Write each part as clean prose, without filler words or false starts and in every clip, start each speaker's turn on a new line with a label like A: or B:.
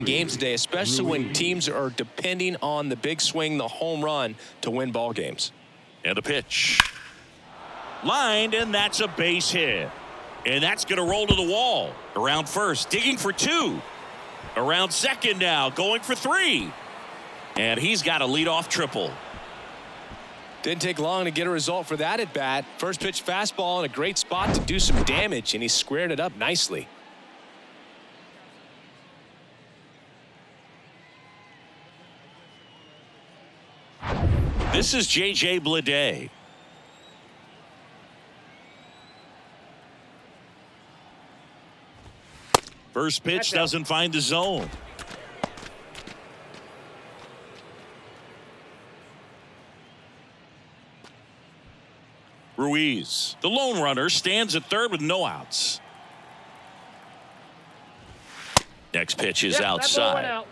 A: games today, especially when teams are depending on the big swing, the home run, to win ball games.
B: And a pitch. Lined, and that's a base hit. And that's going to roll to the wall. Around first, digging for 2. Around second now, going for 3. And he's got a leadoff triple.
A: Didn't take long to get a result for that at bat. First pitch fastball in a great spot to do some damage, and he squared it up nicely.
B: This is J.J. Bleday. First pitch doesn't find the zone. Ruiz, the lone runner, stands at third with no outs. Next pitch is outside.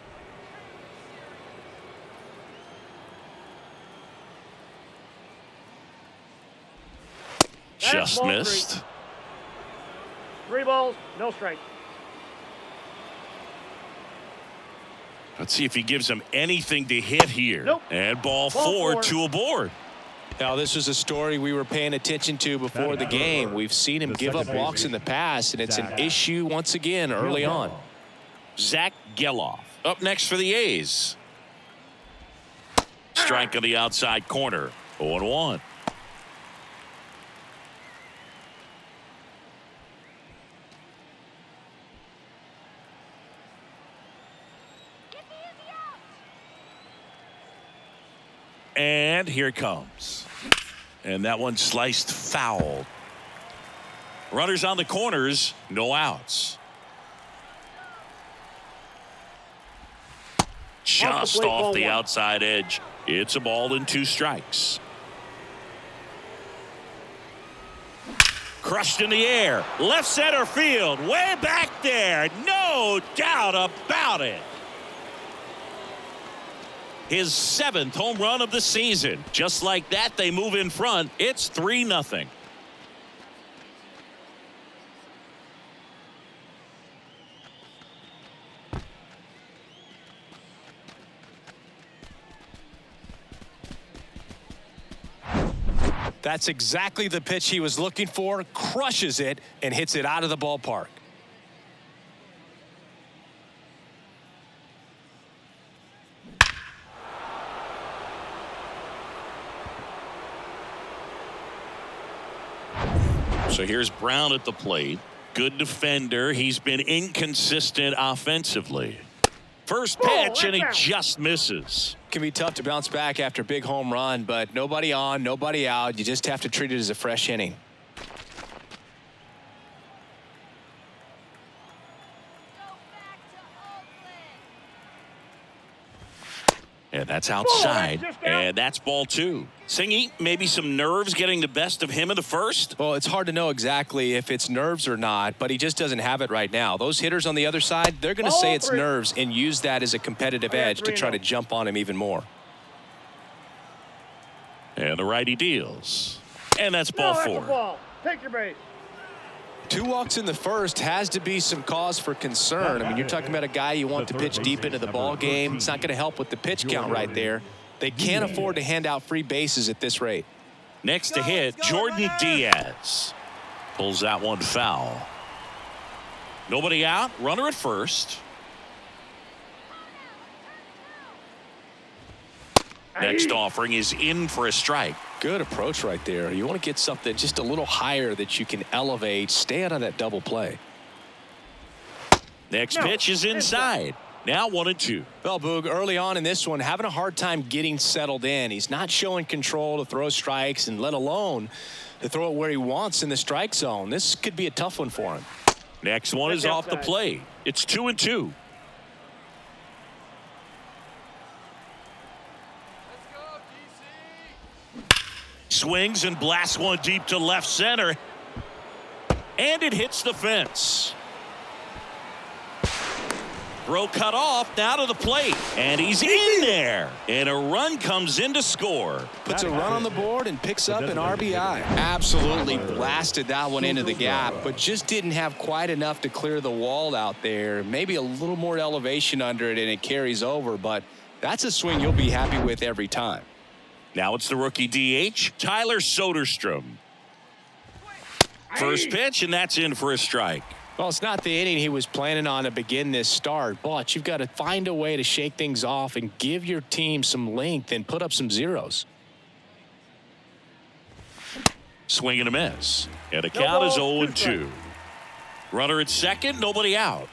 B: Just missed.
C: 3 balls, no strikes.
B: Let's see if he gives him anything to hit here.
C: Nope.
B: And ball 4, 2 aboard.
A: Now, this was a story we were paying attention to before the game. We've seen him give up walks in the past, and it's an issue once again early on.
B: Zach Geloff up next for the A's. Strike on the outside corner. 0-1. And here it comes. And that one sliced foul. Runners on the corners, no outs. Just off the outside edge. It's a ball and 2 strikes. Crushed in the air. Left center field. Way back there. No doubt about it. His 7th home run of the season. Just like that, they move in front. It's 3-0.
A: That's exactly the pitch he was looking for. Crushes it and hits it out of the ballpark.
B: So here's Brown at the plate. Good defender. He's been inconsistent offensively. First pitch, and he just misses.
A: Can be tough to bounce back after a big home run, but nobody on, nobody out. You just have to treat it as a fresh inning.
B: And that's outside, and that's ball 2. Singy, maybe some nerves getting the best of him in the first?
A: Well, it's hard to know exactly if it's nerves or not, but he just doesn't have it right now. Those hitters on the other side, they're going to say it's nerves and use that as a competitive edge to try to jump on him even more.
B: And the righty deals. And that's ball 4.
C: Take your base.
A: 2 walks in the first has to be some cause for concern. I mean, you're talking about a guy you want to pitch deep into the ball game. It's not going to help with the pitch count right there. They can't afford to hand out free bases at this rate.
B: Next to hit, Jordan Diaz. Pulls that one foul. Nobody out. Runner at first. Next offering is in for a strike.
A: Good approach right there. You want to get something just a little higher that you can elevate. Stay out of that double play.
B: Next pitch is inside. Now 1-2.
A: Well, Boog, early on in this one, having a hard time getting settled in. He's not showing control to throw strikes, and let alone to throw it where he wants in the strike zone. This could be a tough one for him.
B: Next one is off the plate. It's 2-2. Swings and blasts one deep to left center. And it hits the fence. Throw cut off, now to the plate. And he's in there. And a run comes in to score.
A: Puts a run on the board and picks up an RBI. Absolutely blasted that one into the gap, but just didn't have quite enough to clear the wall out there. Maybe a little more elevation under it and it carries over, but that's a swing you'll be happy with every time.
B: Now it's the rookie DH, Tyler Soderstrom. First pitch, and that's in for a strike.
A: Well, it's not the inning he was planning on to begin this start, but you've got to find a way to shake things off and give your team some length and put up some zeros.
B: Swing and a miss. And the count is 0-2. Runner at second, nobody out.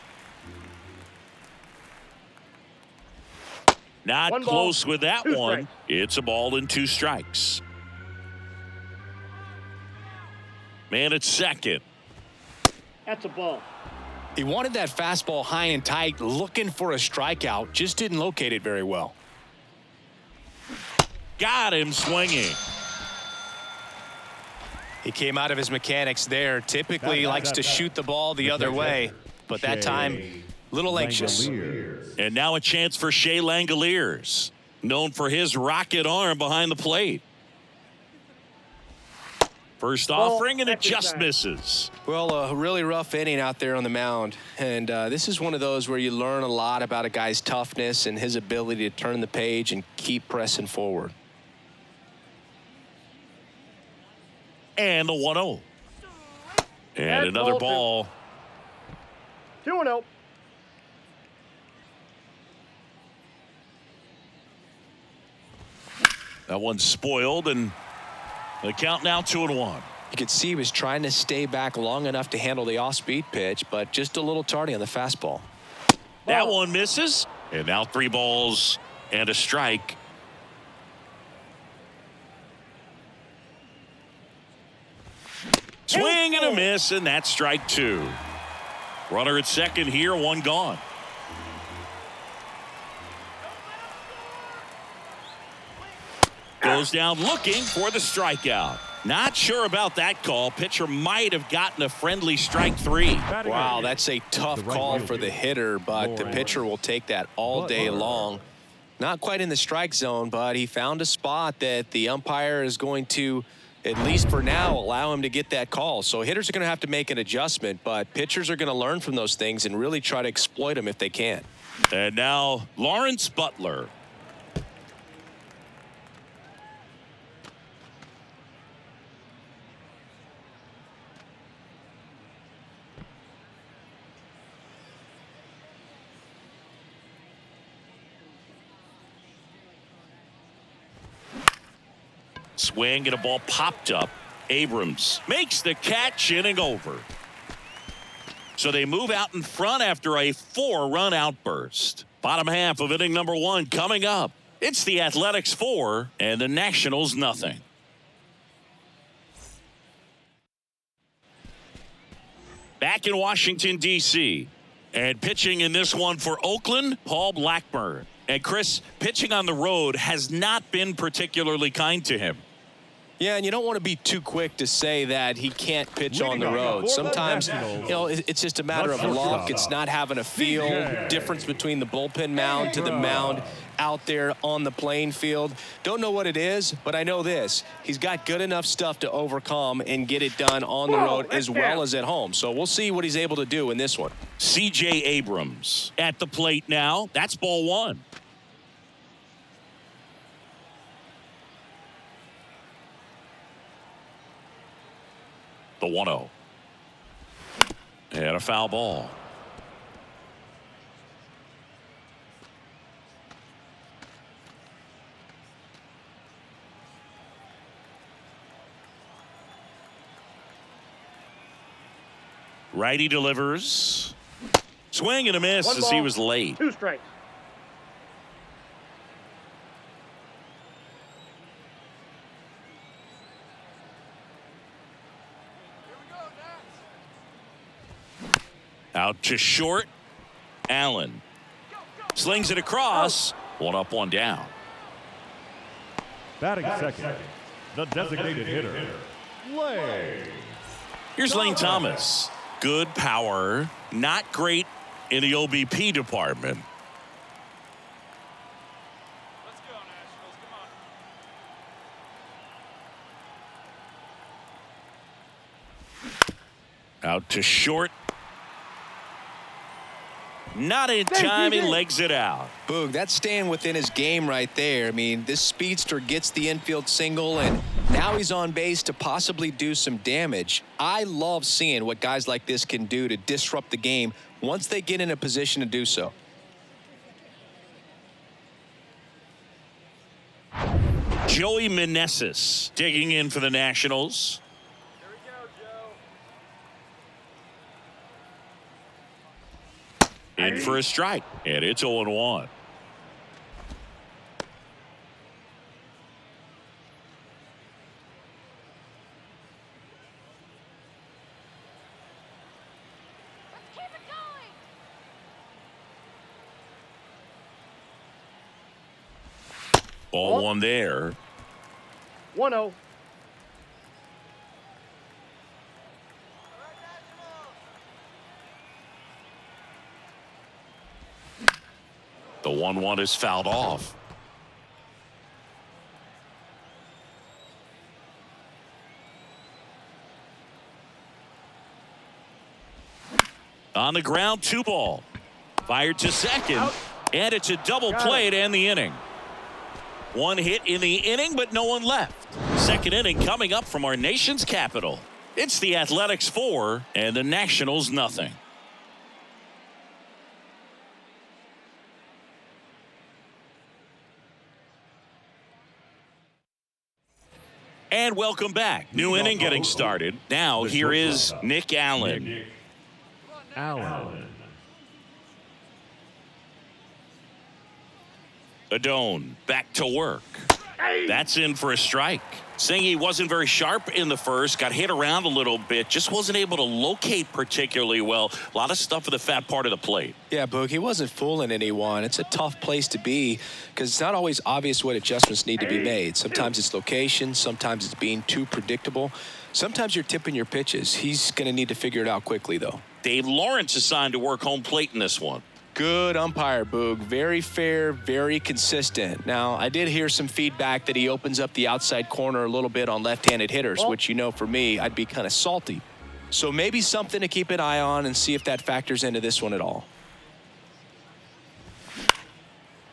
B: Not close with that one. It's a ball and 2 strikes. Man at second.
C: That's a ball.
A: He wanted that fastball high and tight, looking for a strikeout, just didn't locate it very well.
B: Got him swinging.
A: He came out of his mechanics there. Typically he likes to shoot the ball the other way, but that time, a little anxious.
B: And now a chance for Shea Langoliers, known for his rocket arm behind the plate. First offering, and it just misses.
A: Well, a really rough inning out there on the mound. And this is one of those where you learn a lot about a guy's toughness and his ability to turn the page and keep pressing forward.
B: And the 1-0. And another ball.
C: 2-0.
B: That one's spoiled, and the count now 2-1.
A: You could see he was trying to stay back long enough to handle the off-speed pitch, but just a little tardy on the fastball.
B: That one misses. And now 3 balls and a strike. Swing and a miss, and that's strike 2. Runner at second here, 1 gone. Goes down looking for the strikeout. Not sure about that call. Pitcher might have gotten a friendly strike 3.
A: Wow, that's a tough call for the hitter, but the pitcher will take that all day long. Not quite in the strike zone, but he found a spot that the umpire is going to, at least for now, allow him to get that call. So hitters are going to have to make an adjustment, but pitchers are going to learn from those things and really try to exploit them if they can.
B: And now Lawrence Butler. Swing and a ball popped up. Abrams makes the catch, inning over. So they move out in front after a 4-run outburst. Bottom half of inning number 1 coming up. It's the Athletics 4 and the Nationals nothing. Back in Washington, D.C. And pitching in this one for Oakland, Paul Blackburn. And Chris, pitching on the road has not been particularly kind to him.
A: Yeah, and you don't want to be too quick to say that he can't pitch on the road. Sometimes, you know, it's just a matter of luck. It's not having a feel. Difference between the bullpen mound to the mound out there on the playing field. Don't know what it is, but I know this. He's got good enough stuff to overcome and get it done on the road as well as at home. So we'll see what he's able to do in this one.
B: C.J. Abrams at the plate now. That's ball 1. The 1-0. And a foul ball. Righty delivers. Swing and a miss as he was late.
C: 2 strikes.
B: Out to short. Allen slings it across. 1 up, 1 down.
D: Batting second, the designated hitter, Lane.
B: Here's Lane Thomas. Good power, not great in the OBP department.
E: Let's go, Nationals. Come on.
B: Out to short. Not in time. He legs it out.
A: Boog, that's staying within his game right there. I mean, this speedster gets the infield single, and now he's on base to possibly do some damage. I love seeing what guys like this can do to disrupt the game once they get in a position to do so.
B: Joey Meneses digging in for the Nationals.
E: Here we go, Joe.
B: In for a strike, and it's 0-1.
F: Keep it going.
B: Ball one there.
C: 1-0.
B: The 1-1 is fouled off. On the ground, 2 ball. Fired to second.
C: Out.
B: And it's a double play to end the inning. 1 hit in the inning, but no one left. Second inning coming up from our nation's capital. It's the Athletics 4 and the Nationals nothing. And welcome back. New inning getting started. Now here is Nick Allen.
D: Allen.
B: Adone back to work. That's in for a strike. Saying he wasn't very sharp in the first, got hit around a little bit, just wasn't able to locate particularly well. A lot of stuff at the fat part of the plate.
A: Yeah, Boog, he wasn't fooling anyone. It's a tough place to be because it's not always obvious what adjustments need to be made. Sometimes it's location, sometimes it's being too predictable. Sometimes you're tipping your pitches. He's going to need to figure it out quickly, though.
B: Dave Lawrence assigned to work home plate in this one.
A: Good umpire, Boog. Very fair, very consistent. Now, I did hear some feedback that he opens up the outside corner a little bit on left-handed hitters, which, you know, for me, I'd be kind of salty. So maybe something to keep an eye on and see if that factors into this one at all.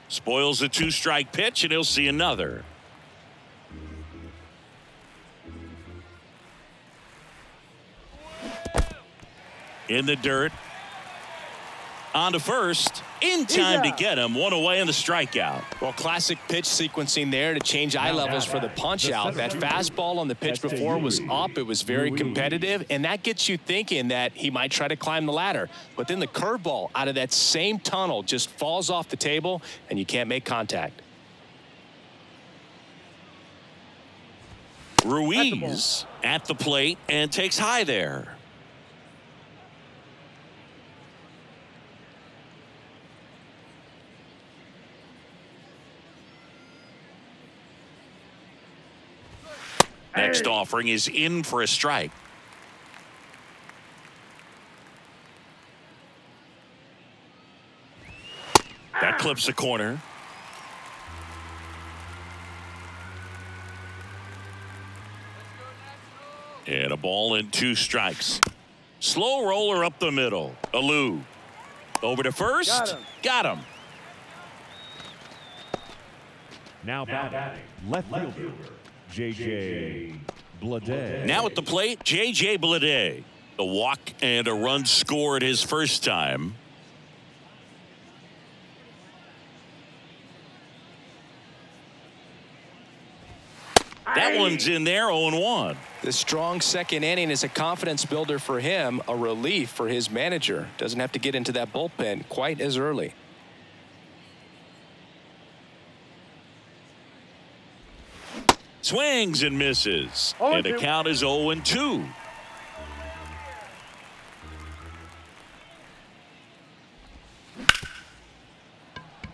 B: Spoils the 2-strike pitch, and he'll see another. In the dirt. On to first. In time to get him. 1 away in the strikeout.
A: Well, classic pitch sequencing there to change eye levels for the punch out. That fastball on the pitch before was up. It was very competitive, and that gets you thinking that he might try to climb the ladder. But then the curveball out of that same tunnel just falls off the table, and you can't make contact.
B: Ruiz at the plate and takes high there. Next offering is in for a strike. That clips the corner. And a ball and 2 strikes. Slow roller up the middle. Alou. Over to first. Got him.
D: Now batting. Left fielder. J.J. Bleday.
B: Now at the plate, J.J. Bleday. A walk and a run scored his first time. That one's in there, 0-1.
A: The strong second inning is a confidence builder for him, a relief for his manager. Doesn't have to get into that bullpen quite as early.
B: Swings and misses. And the count is 0-2.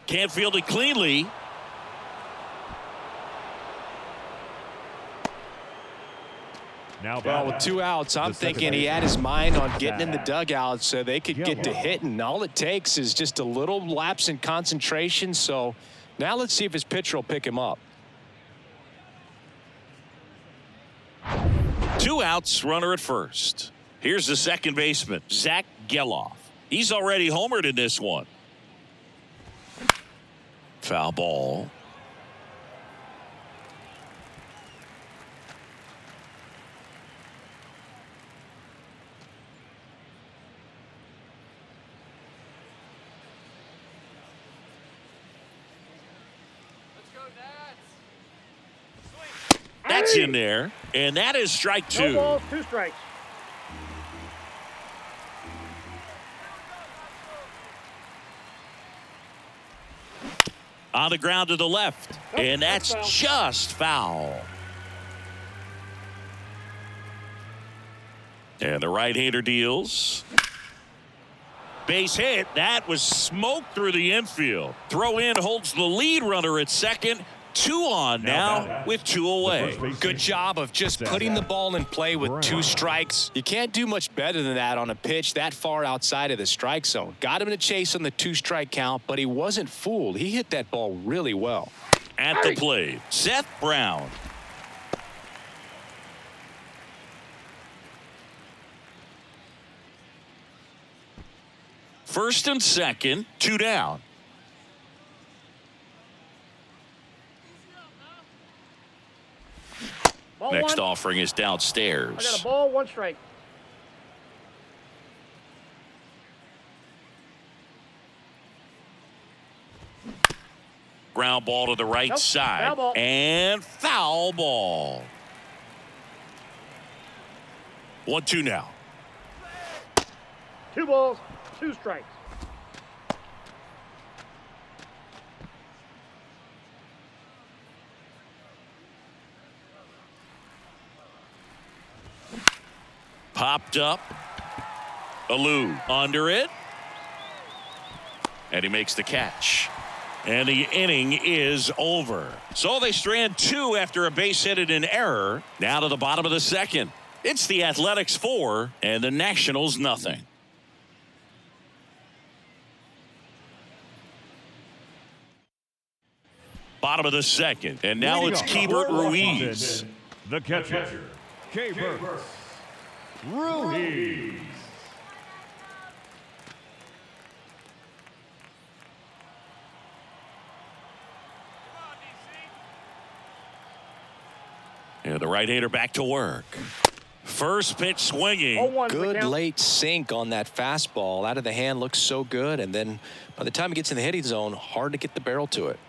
B: Can't field it cleanly.
D: Now
A: Well, with 2 outs, I'm thinking he had his mind on getting in the dugout so they could get to hitting. All it takes is just a little lapse in concentration. So now let's see if his pitcher will pick him up.
B: 2 outs, runner at first. Here's the second baseman, Zach Geloff. He's already homered in this one. Foul ball.
E: Let's go, Nats.
B: That's in there, and that is strike 2.
C: No balls, 2 strikes.
B: On the ground to the left, and that's just foul. And the right-hander deals. Base hit. That was smoked through the infield. Throw in holds the lead runner at second. 2 on now with 2 away.
A: Good job of just putting the ball in play with 2 strikes. You can't do much better than that on a pitch that far outside of the strike zone. Got him in a chase on the 2-strike count, but he wasn't fooled. He hit that ball really well.
B: At the plate, Seth Brown. First and second, 2 down.
C: Ball
B: Next
C: 1.
B: offering is
C: I got a
B: downstairs.
C: ball, 1 strike.
B: Ground ball to the right
C: Nope,
B: side.
C: foul ball.
B: And foul ball. 1-2 now.
C: 2 balls, 2 strikes.
B: Popped up. Alou under it. And he makes the catch. And the inning is over. So they strand 2 after a base hit and an error. Now to the bottom of the second. It's the Athletics 4 and the Nationals nothing. Bottom of the second. And now it's Keibert Ruiz.
D: The catcher, Keibert Ruiz.
B: And the right-hander back to work. First pitch swinging.
C: 0-1
A: Good
C: count.
A: late sink on that fastball. Out of the hand looks so good. And then by the time he gets in the hitting zone, hard to get the barrel to it.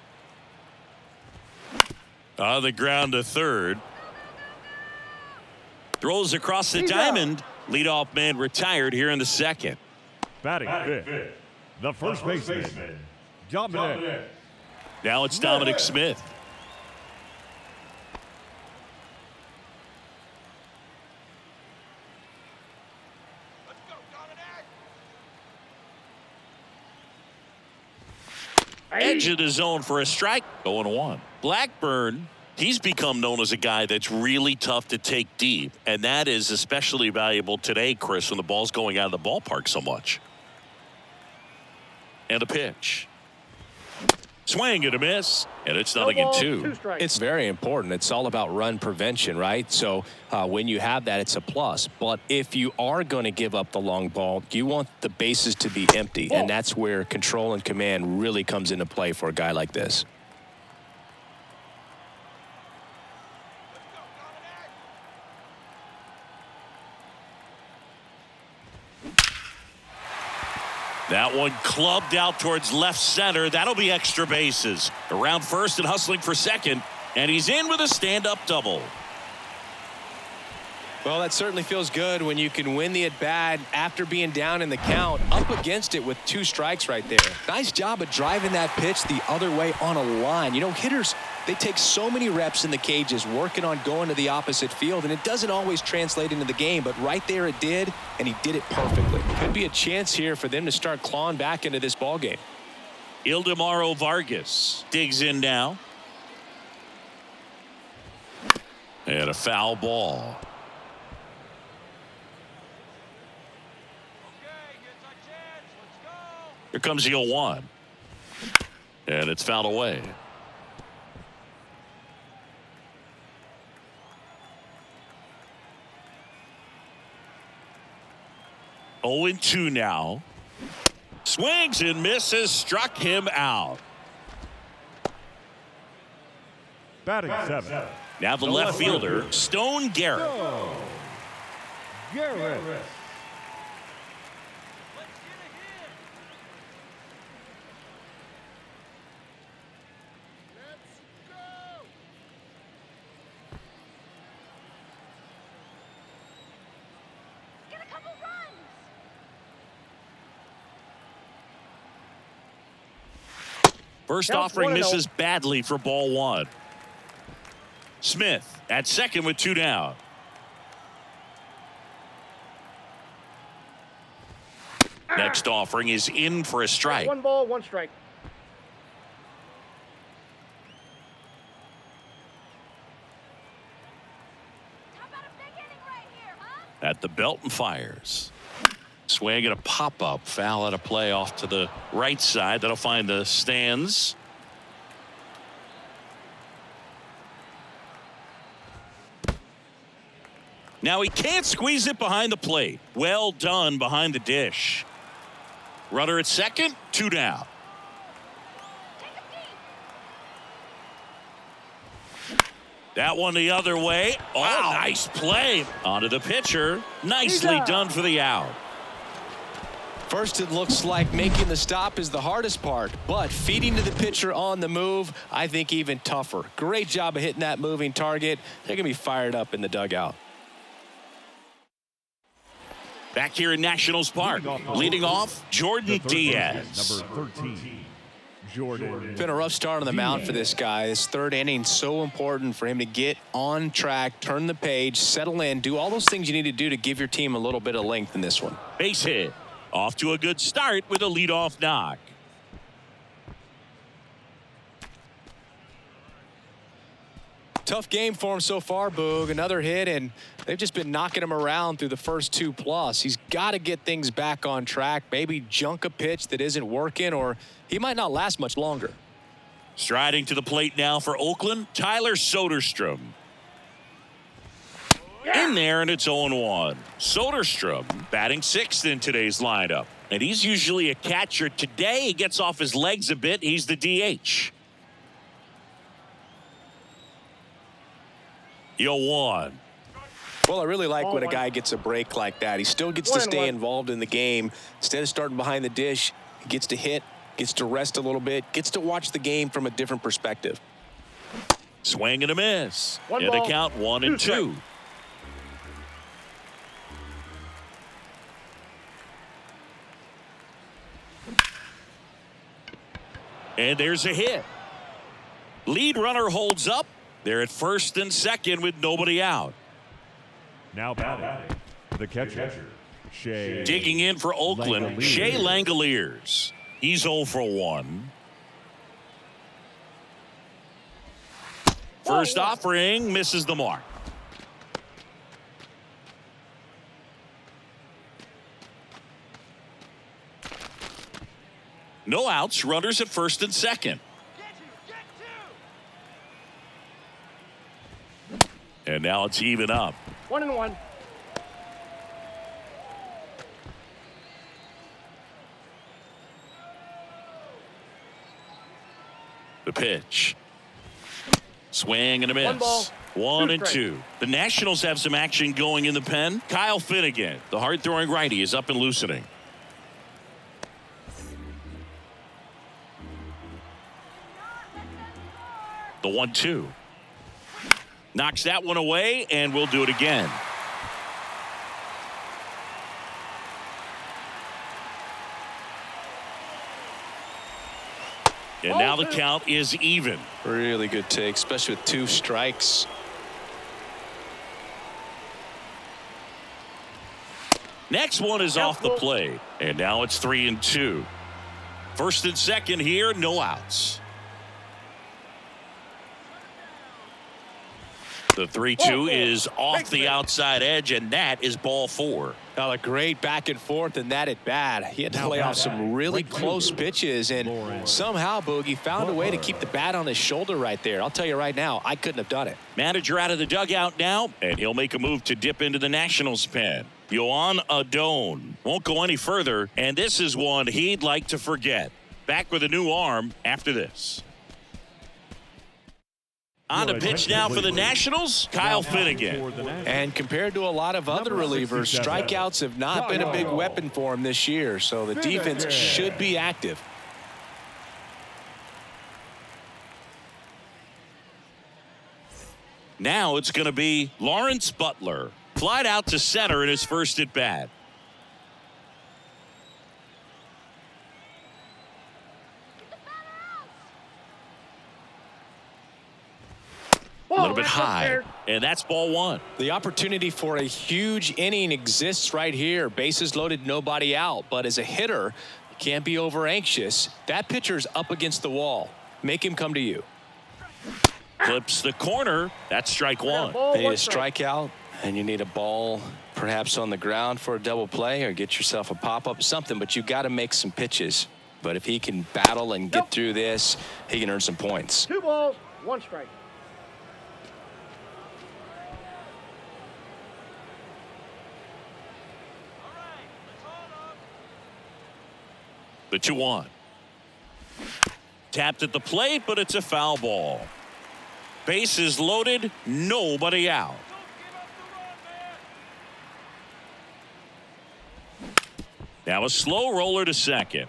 B: On the ground to third. Throws across the
C: He's
B: diamond. Leadoff man retired here in the second.
D: Batting fifth, the first baseman, Dominic.
B: Now it's Dominic Smith.
E: Let's go, Dominic.
B: Edge of the zone for a strike. 0-1. Blackburn, he's become known as a guy that's really tough to take deep. And that is especially valuable today, Chris, when the ball's going out of the ballpark so much. And a pitch. Swing and a miss. And it's
C: No
B: nothing in
C: balls,
B: 2.
C: 2 strikes.
A: It's very important. It's all about run prevention, right? So when you have that, it's a plus. But if you are going to give up the long ball, you want the bases to be empty. And that's where control and command really comes into play for a guy like this.
B: That one clubbed out towards left center. That'll be extra bases. Around first and hustling for second. And he's in with a stand-up double.
A: Well, that certainly feels good when you can win the at-bat after being down in the count, up against it with 2 strikes right there. Nice job of driving that pitch the other way on a line. You know, hitters, they take so many reps in the cages working on going to the opposite field, and it doesn't always translate into the game, but right there it did, and he did it perfectly. Could be a chance here for them to start clawing back into this ballgame.
B: Ildemaro Vargas digs in now. And a foul ball. Here comes the 0-1. And it's fouled away. Oh, 0-2 now. Swings and misses, struck him out.
D: Batting 7.
B: Now the left fielder, Stone Garrett.
D: Go. Garrett.
F: Get a couple runs.
B: First
C: Counts
B: offering
C: 1-0.
B: misses badly for ball 1. Smith at second with 2 down. Next offering is in for a strike.
C: 1 ball, 1 strike.
F: How about a big inning right here, huh?
B: At the belt and fires. Swing and a pop-up. Foul out of play off to the right side. That'll find the stands. Now he can't squeeze it behind the plate. Well done behind the dish. Runner at second, 2 down.
F: Take a seat.
B: That one the other way. Oh, nice play. Onto the pitcher. Nicely done for the out.
A: First, it looks like making the stop is the hardest part, but feeding to the pitcher on the move, I think even tougher. Great job of hitting that moving target. They're going to be fired up in the dugout.
B: Back here in Nationals Park. Leading off, Jordan Diaz.
D: Number 13. Jordan.
A: Been a rough start on the mound for this guy. This third inning, so important for him to get on track, turn the page, settle in, do all those things you need to do to give your team a little bit of length in this one.
B: Base hit. Off to a good start with a leadoff knock.
A: Tough game for him so far, Boog. Another hit, and they've just been knocking him around through the first 2+. He's got to get things back on track, maybe junk a pitch that isn't working, or he might not last much longer.
B: Striding to the plate now for Oakland, Tyler Soderstrom. In there, and it's 0-1. Soderstrom batting 6th in today's lineup. And he's usually a catcher. Today, he gets off his legs a bit. He's the DH. 0-1.
A: Well, I really like when a guy gets a break like that. He still gets to stay involved in the game. Instead of starting behind the dish, he gets to hit, gets to rest a little bit, gets to watch the game from a different perspective.
B: Swing and a miss.
C: 1
B: And
C: ball,
B: a count 1-2. And there's a hit. Lead runner holds up. They're at first and second with nobody out.
D: Now batting. The catcher. Shea.
B: Digging in for Oakland,
D: Langoliers.
B: Shea Langoliers. He's 0 for 1. First offering misses the mark. No outs, runners at first and second. And now it's even up.
C: 1-1.
B: The pitch. Swing and a miss.
C: 1 ball,
B: 1
C: 2
B: and 2. The Nationals have some action going in the pen. Kyle Finnegan, the hard-throwing righty, is up and loosening. The 1-2. Knocks that one away, and we'll do it again. And now the count is even.
A: Really good take, especially with 2 strikes.
B: Next one is off the plate, and now it's 3-2. First and second here, no outs. The 3-2 is off the outside edge, and that is ball 4.
A: Well, a great back and forth and that at bat. He had to play off some really close pitches, and somehow Boogie found a way to keep the bat on his shoulder right there. I'll tell you right now, I couldn't have done it.
B: Manager out of the dugout now, and he'll make a move to dip into the Nationals pen. Yohan Adon won't go any further, and this is one he'd like to forget. Back with a new arm after this. On the pitch now for the Nationals, Kyle Finnegan.
A: And compared to a lot of other relievers, strikeouts have not been a big weapon for him this year, so the defense should be active.
B: Now it's going to be Lawrence Butler. Flied out to center in his first at bat. A little bit high, and that's ball 1.
A: The opportunity for a huge inning exists right here. Bases loaded, nobody out. But as a hitter, you can't be over anxious. That pitcher's up against the wall. Make him come to you.
B: Clips the corner. That's strike 1.
A: You need a strikeout, and you need a ball perhaps on the ground for a double play, or get yourself a pop-up, something. But you got to make some pitches. But if he can battle and get through this, he can earn some points.
C: 2 balls, 1 strike.
B: The 2-1. Tapped at the plate, but it's a foul ball. Bases loaded, nobody out. Now a slow roller to second.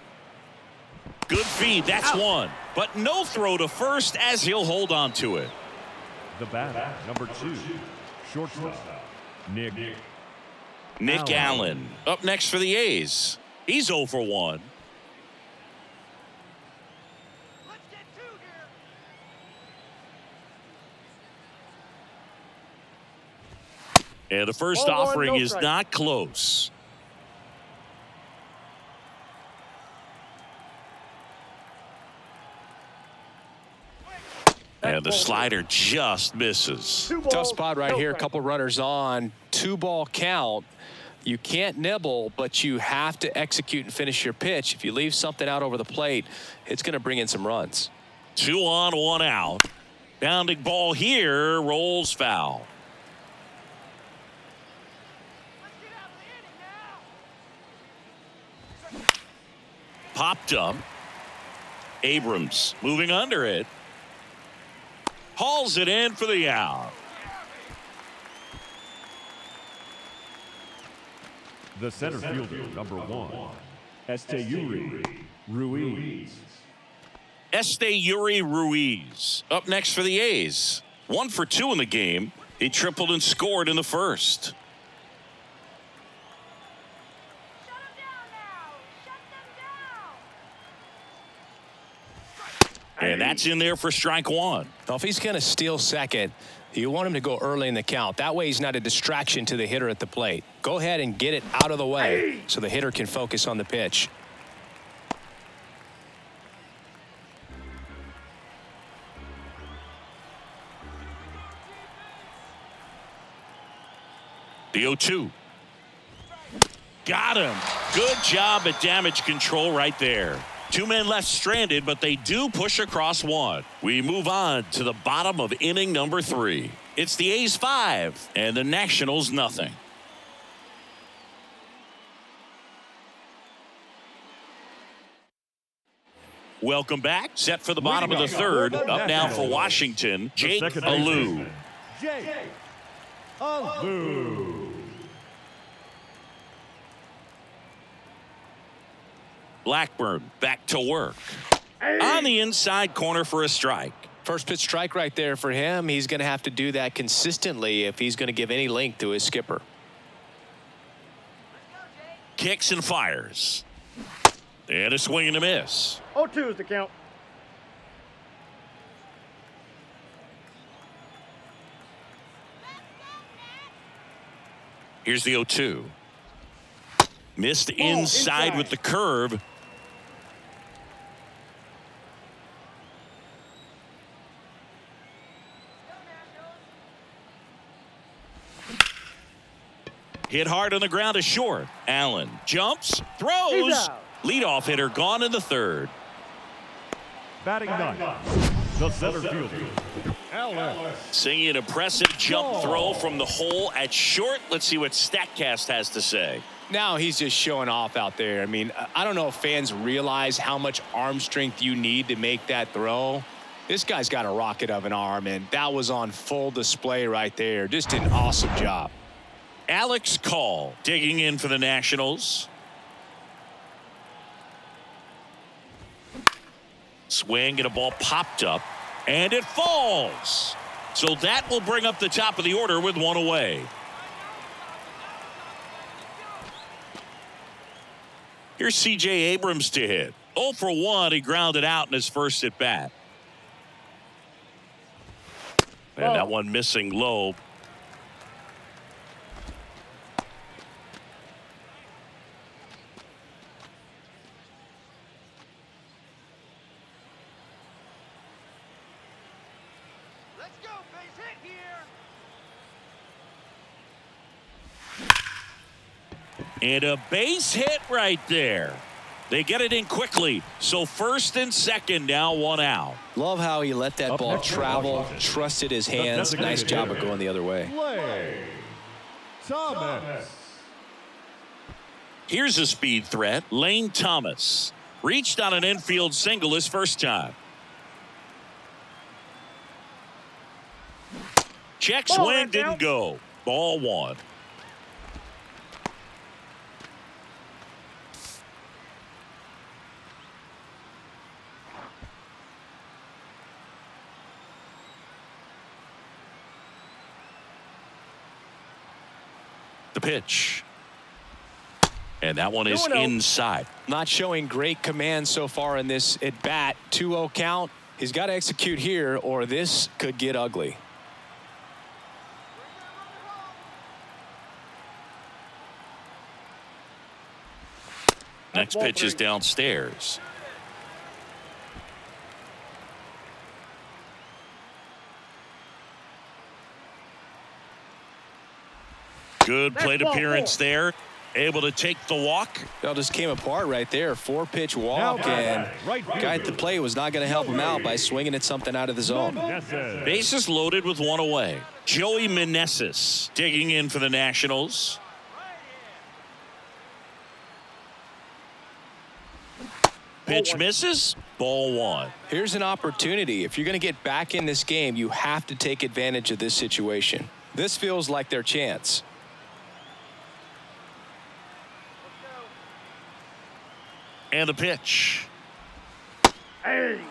B: Good feed, that's 1. But no throw to first as he'll hold on to it.
D: The batter, number 2, shortstop,
B: Nick Allen up next for the A's. He's 0 for 1. And the first offering is not close. And the slider just misses.
A: Tough spot right here. A couple runners on. 2-ball count. You can't nibble, but you have to execute and finish your pitch. If you leave something out over the plate, it's going to bring in some runs.
B: 2 on, 1 out. Bounding ball here, rolls foul. Popped up. Abrams moving under it. Hauls it in for the out.
D: The center fielder, number 1, Esteury Ruiz.
B: Esteury Ruiz up next for the A's. 1 for 2 in the game. He tripled and scored in the first. And that's in there for strike 1.
A: Well, if he's going to steal second, you want him to go early in the count. That way he's not a distraction to the hitter at the plate. Go ahead and get it out of the way so the hitter can focus on the pitch.
B: The 0-2. Got him. Good job at damage control right there. 2 men left stranded, but they do push across 1. We move on to the bottom of inning number 3. It's the A's 5 and the Nationals nothing. Welcome back. Set for the bottom of the 3rd. Up now for Washington, Jake Alou.
D: Jake Alou.
B: Blackburn back to work. On the inside corner for a strike.
A: First pitch strike right there for him. He's going to have to do that consistently if he's going to give any length to his skipper.
B: Kicks and fires. And a swing and a miss.
C: 0-2 is the count.
B: Here's the 0-2. Missed inside with the curve. Hit hard on the ground is short. Allen jumps, throws.
C: He's out.
B: Leadoff hitter gone in the third.
D: Batting ninth, the center fielder, Alex.
B: Seeing an impressive jump throw from the hole at short. Let's see what StatCast has to say.
A: Now he's just showing off out there. I mean, I don't know if fans realize how much arm strength you need to make that throw. This guy's got a rocket of an arm, and that was on full display right there. Just an awesome job.
B: Alex Call digging in for the Nationals. Swing and a ball popped up, and it falls. So that will bring up the top of the order with one away. Here's C.J. Abrams to hit. 0 for 1. He grounded out in his first at bat. And that one missing low.
E: Let's go, base hit here.
B: And a base hit right there. They get it in quickly. So first and second, now one out.
A: Love how he let that
D: Up
A: ball
D: next,
A: travel,
D: Washington.
A: trusted his hands. Nice job of going the other way.
D: Play. Thomas.
B: Here's a speed threat. Lane Thomas reached on an infield single his first time. Check
C: Ball
B: swing
C: right
B: didn't
C: down.
B: go. Ball one. The pitch. And that one is
C: 2-0.
B: inside.
A: Not showing great command so far in this at bat. 2-0 count. He's got to execute here, or this could get ugly.
B: Next
C: ball
B: pitch is
C: three.
B: downstairs. Good
C: That's
B: plate
C: ball
B: appearance
C: four.
B: there. Able to take the walk.
A: That just came apart right there. 4-pitch walk,
D: Now
A: and
D: right
A: guy at the plate was not going to help him out by swinging at something out of the zone.
D: Meneses.
B: Bases loaded with one away. Joey Meneses digging in for the Nationals. Pitch misses. Ball one.
A: Here's an opportunity. If you're going to get back in this game, you have to take advantage of this situation. This feels like their chance.
B: And the pitch.
C: Hey.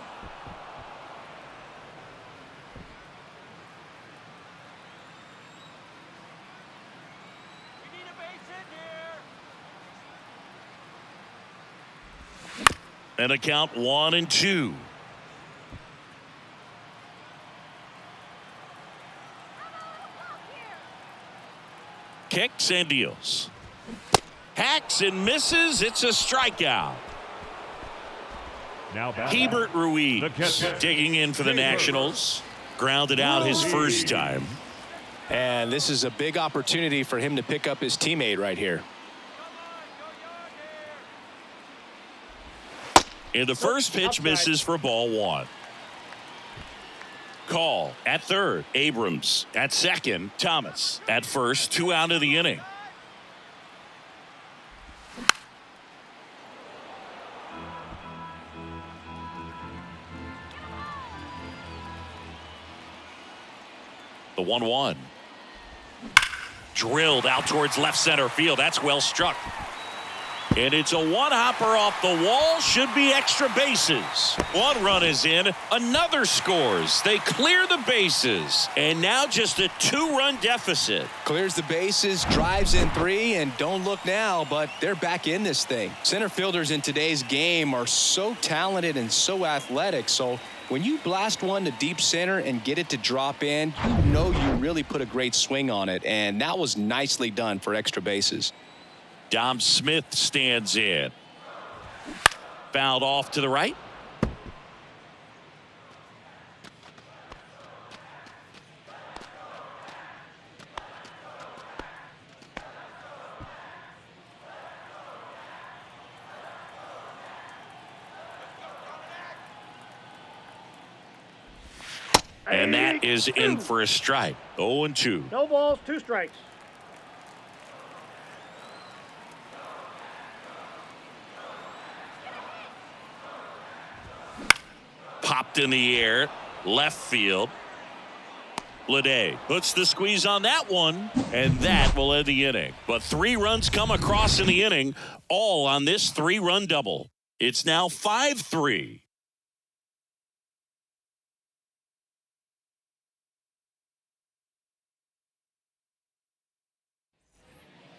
E: We need a base hit here.
B: And a count 1-2. Kicks and deals. Hacks and misses. It's a strikeout.
D: Now back.
B: Hebert Ruiz
D: The catcher.
B: digging in for the
D: Hebert.
B: Nationals. Grounded out his first time.
A: And this is a big opportunity for him to pick up his teammate right here.
B: And the first pitch
C: Outside.
B: misses for ball one. Call at third. Abrams at second. Thomas at first. 2 out of the inning. The 1-1. Drilled out towards left center field. That's well struck. And it's a one-hopper off the wall. Should be extra bases. One run is in. Another scores. They clear the bases. And now just a 2-run deficit.
A: Clears the bases, drives in 3, and don't look now, but they're back in this thing. Center fielders in today's game are so talented and so athletic, so when you blast one to deep center and get it to drop in, you know you really put a great swing on it, and that was nicely done for extra bases.
B: Dom Smith stands in. Fouled off to the right. And that is in for a strike. 0-2.
C: No balls, 2 strikes.
B: Popped in the air. Left field. Lede puts the squeeze on that one, and that will end the inning. But 3 runs come across in the inning, all on this 3-run double. It's now 5-3.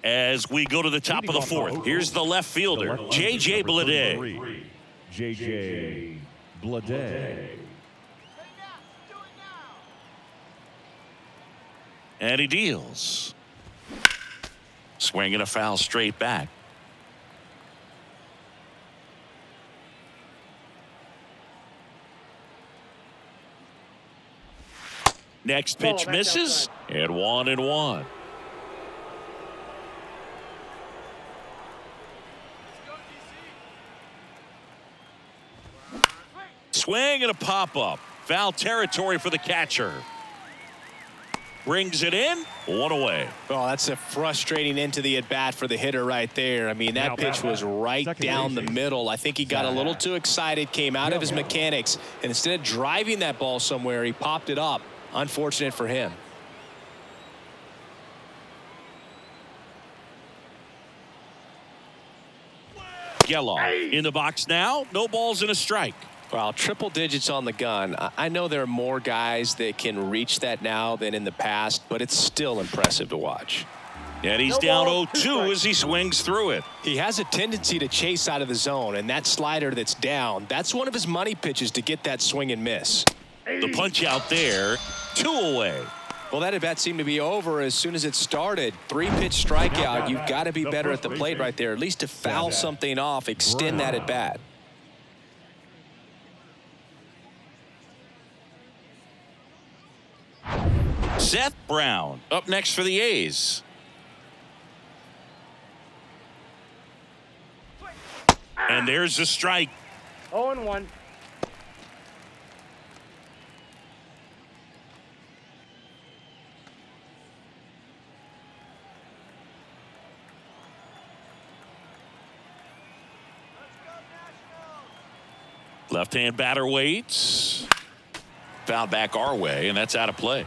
B: As we go to the top of the 4th, here's the left fielder, J.J. Blade.
D: J.J. Blade.
B: And he deals. Swinging a foul straight back. Next pitch misses, and 1-1. Swing and a pop-up. Foul territory for the catcher. Brings it in, 1 away.
A: Oh, that's a frustrating end to the at-bat for the hitter right there. I mean, that pitch was right down the middle. I think he got a little too excited, came out of his mechanics, and instead of driving that ball somewhere, he popped it up. Unfortunate for him.
B: Geloff in the box now. No balls and a strike.
A: Well, triple digits on the gun. I know there are more guys that can reach that now than in the past, but it's still impressive to watch.
B: And he's down 0-2 as he swings through it.
A: He has a tendency to chase out of the zone, and that slider that's down, that's one of his money pitches to get that swing and miss.
B: The punch out there, 2 away.
A: Well, that at bat seemed to be over as soon as it started. 3-pitch strikeout. You've got to be better at the plate right there, at least to foul something off, extend that at bat.
B: Seth Brown up next for the A's. And there's a strike.
C: 0-1.
B: Left-hand batter waits. Foul back our way, and that's out of play.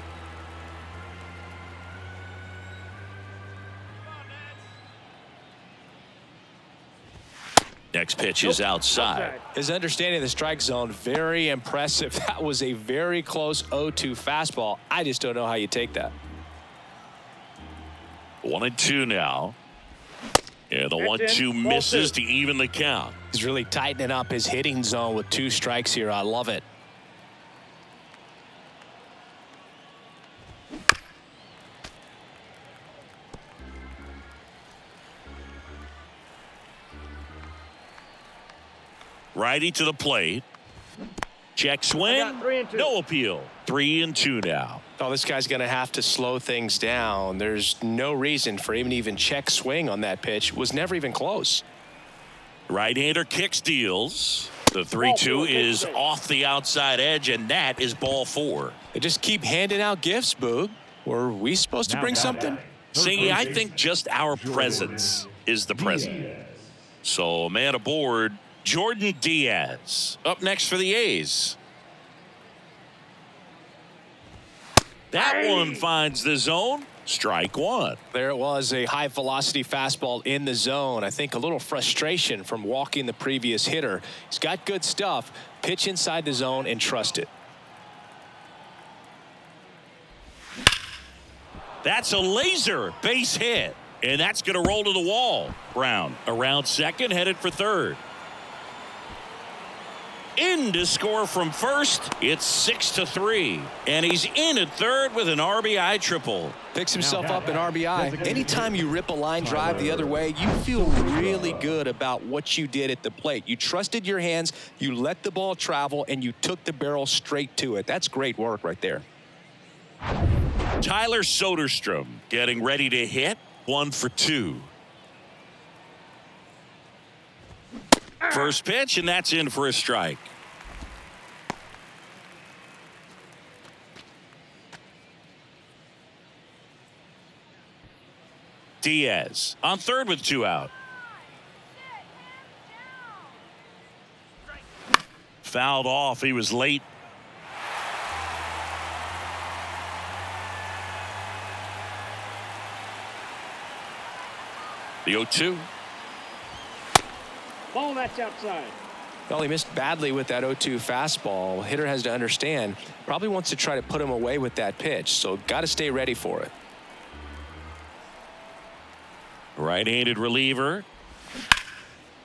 B: Next pitch is outside.
A: His understanding of the strike zone, very impressive. That was a very close 0-2 fastball. I just don't know how you take that.
B: 1-2 now. Yeah, the 1-2 misses to even the count.
A: He's really tightening up his hitting zone with 2 strikes here. I love it.
B: Righty to the plate. Check swing. No appeal. 3-2 now.
A: Oh, this guy's going to have to slow things down. There's no reason for him to even check swing on that pitch. It was never even close.
B: Right-hander kicks, deals. The 3-2 is off the outside edge, and that is ball 4.
A: They just keep handing out gifts, Boog. Were we supposed to bring something?
B: See, I think just our presence is the present. So, man aboard, Jordan Diaz. Up next for the A's. That one finds the zone. Strike 1.
A: There it was, a high velocity fastball in the zone. I think a little frustration from walking the previous hitter. He's got good stuff. Pitch inside the zone and trust it.
B: That's a laser base hit. And that's going to roll to the wall. Brown around second, headed for third. In to score from first. It's 6-3. And he's in at third with an RBI triple.
A: Picks himself up an RBI. Anytime you rip a line drive the other way, you feel really good about what you did at the plate. You trusted your hands, you let the ball travel, and you took the barrel straight to it. That's great work right there.
B: Tyler Soderstrom getting ready to hit. 1 for 2. First pitch, and that's in for a strike. Diaz on third with 2 out. Fouled off. He was late. The 0-2.
C: Ball, that's outside.
A: Well, he missed badly with that 0-2 fastball. Hitter has to understand, probably wants to try to put him away with that pitch, so got to stay ready for it.
B: Right-handed reliever.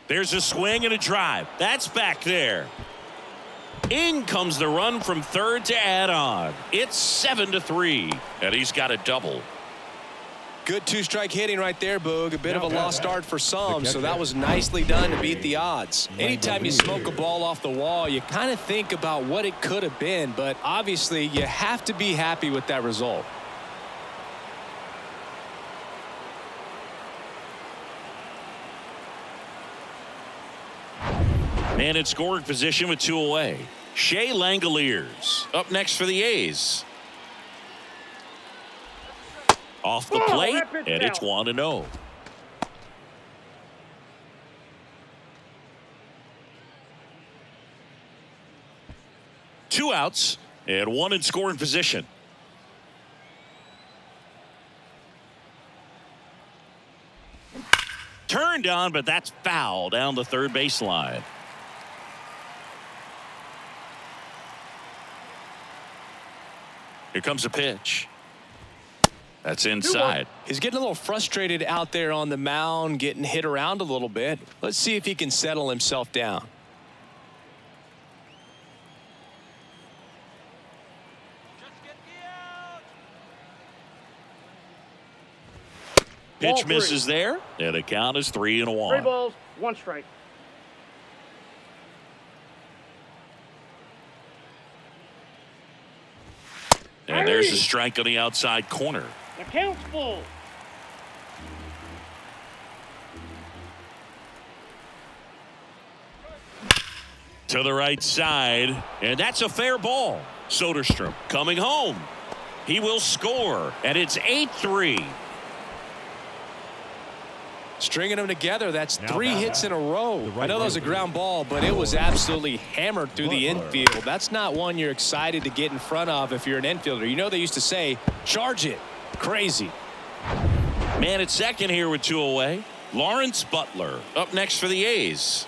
B: There's a swing and a drive. That's back there. In comes the run from third to add on. It's 7-3, and he's got a double.
A: Good 2-strike hitting right there, Boog. A bit of a lost start for some, so that was nicely done to beat the odds. Anytime you smoke a ball off the wall, you kind of think about what it could have been, but obviously you have to be happy with that result.
B: Man in scoring position with 2 away. Shea Langoliers up next for the A's. Off the plate, and it's 1-0. Two outs and 1 in scoring position. Turned on, but that's foul down the third baseline. Here comes a pitch. That's inside.
A: He's getting a little frustrated out there on the mound, getting hit around a little bit. Let's see if he can settle himself down.
E: Just get me out.
B: Pitch
C: Ball
B: misses there, and the count is 3-1.
C: 3 balls, 1 strike.
B: And there's a strike on the outside corner.
C: The count's full.
B: To the right side, and that's a fair ball. Soderstrom coming home. He will score, and it's 8-3.
A: Stringing them together, that's 3 hits in a row. I know that was a ground ball, but it was absolutely hammered through the infield. That's not one you're excited to get in front of if you're an infielder. You know they used to say, charge it. Crazy.
B: Man at second here with 2 away. Lawrence Butler up next for the A's.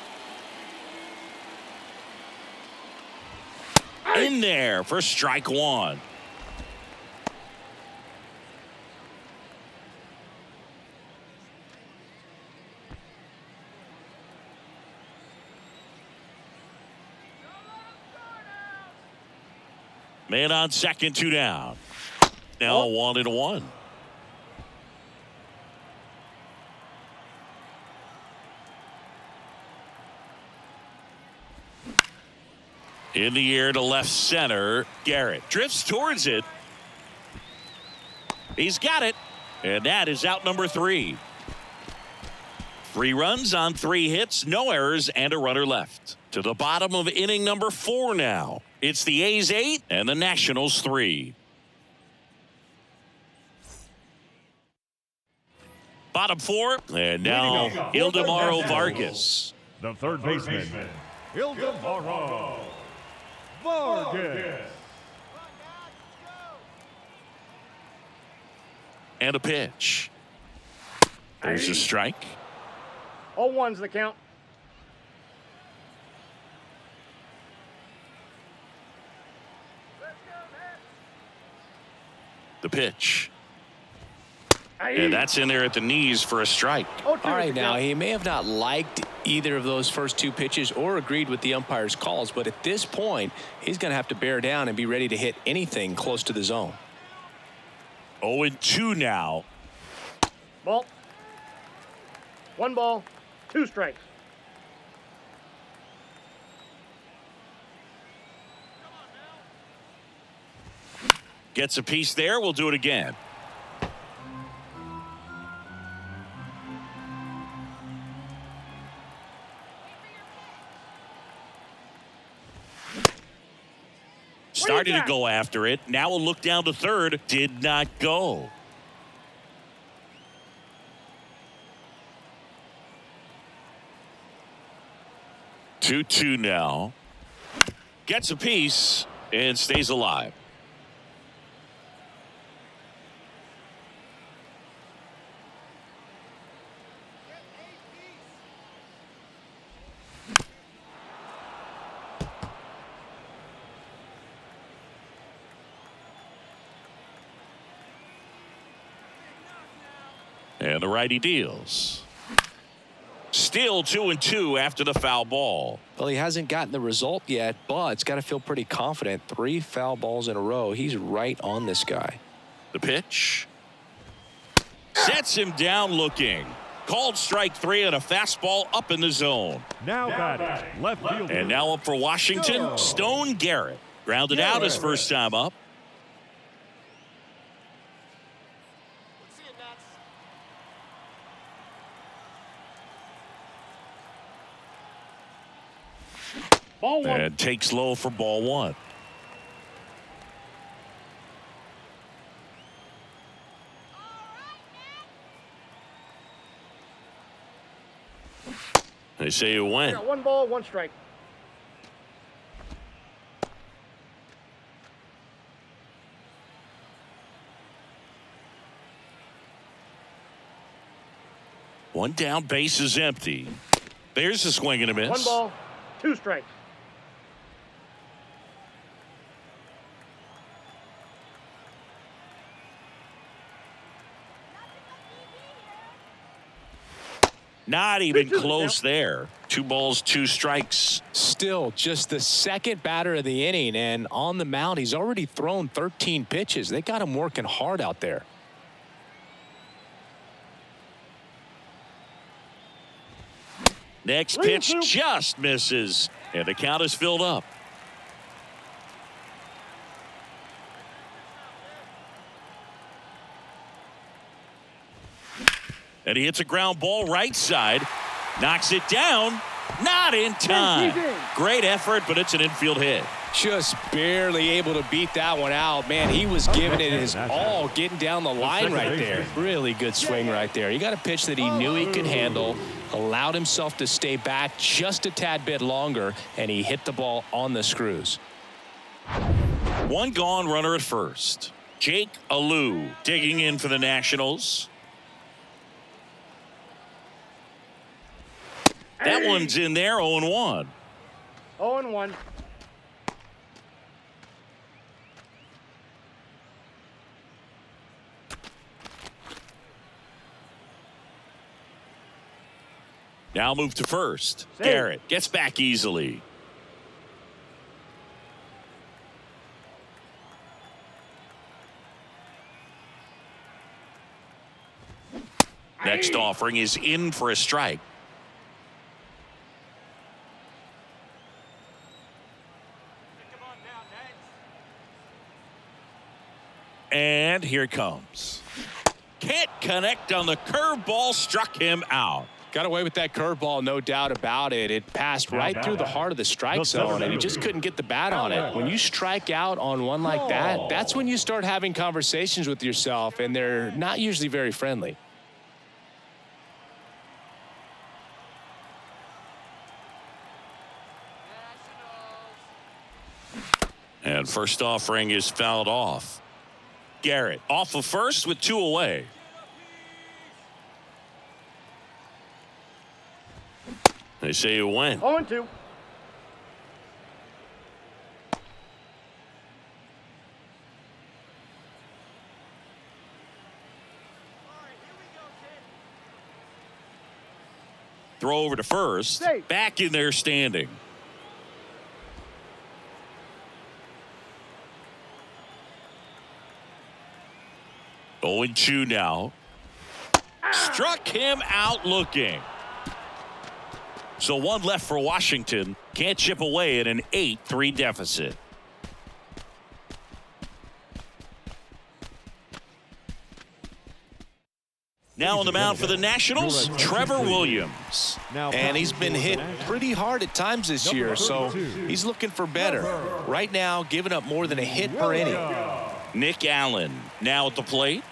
B: In there for strike 1. Man on second, 2 down. Now 1-1. In the air to left center. Garrett drifts towards it. He's got it. And that is out number 3. 3 runs on 3 hits, no errors, and a runner left. To the bottom of inning number 4 now. It's the A's 8 and the Nationals 3. Bottom 4, and now Ildemaro Vargas.
D: The third baseman, Ildemaro Vargas.
B: And a pitch. There's a strike.
C: 0-1's the count.
B: The pitch. And that's in there at the knees for a strike.
A: All right, now, he may have not liked either of those first 2 pitches or agreed with the umpire's calls, but at this point, he's going to have to bear down and be ready to hit anything close to the zone.
B: 0-2 now.
C: Ball. 1 ball, 2 strikes.
B: Gets a piece there. We'll do it again. Started to go after it. Now we'll look down to third. Did not go. 2-2 now. Gets a piece and stays alive. And the righty deals. Still 2-2 after the foul ball.
A: Well, he hasn't gotten the result yet, but it's got to feel pretty confident. 3 foul balls in a row. He's right on this guy.
B: The pitch. Sets him down looking. Called strike 3 and a fastball up in the zone.
D: Now batting, left field.
B: And now up for Washington, Stone Garrett. Grounded out his first time up.
E: See you, Nats.
C: Ball 1.
B: And takes low for ball 1. They say you win.
C: 1 ball, 1 strike.
B: One down, base is empty. There's a swing and a miss.
C: 1 ball, 2 strikes.
B: Not even close there. 2 balls, 2 strikes.
A: Still just the second batter of the inning, and on the mound, he's already thrown 13 pitches. They got him working hard out there.
B: Next pitch just misses, and the count is filled up. And he hits a ground ball right side, knocks it down, not in time. Great effort, but it's an infield hit.
A: Just barely able to beat that one out. Man, he was giving it his all, getting down the line right there. Really good swing right there. He got a pitch that he knew he could handle, allowed himself to stay back just a tad bit longer, and he hit the ball on the screws.
B: 1 gone, runner at first. Jake Alou digging in for the Nationals. That one's in there, 0-1.
C: 0-1.
B: Now move to first. Garrett gets back easily. Next offering is in for a strike.
E: Come on down, Nats.
B: And here it comes. Can't connect on the curveball, struck him out.
A: Got away with that curveball, no doubt about it. It passed right through the heart of the strike zone, and he just couldn't get the bat on it. When you strike out on one like that, that's when you start having conversations with yourself, and they're not usually very friendly.
B: And first offering is fouled off. Garrett off of first with 2 away. They say you win.
C: 0-2.
B: Throw over to first.
C: Safe.
B: Back in there standing. Going 2 now. Struck him out looking. So 1 left for Washington. Can't chip away at an 8-3 deficit. Now on the mound for the Nationals, Trevor Williams.
A: And he's been hit pretty hard at times this year, so he's looking for better. Right now, giving up more than a hit per inning.
B: Nick Allen now at the plate.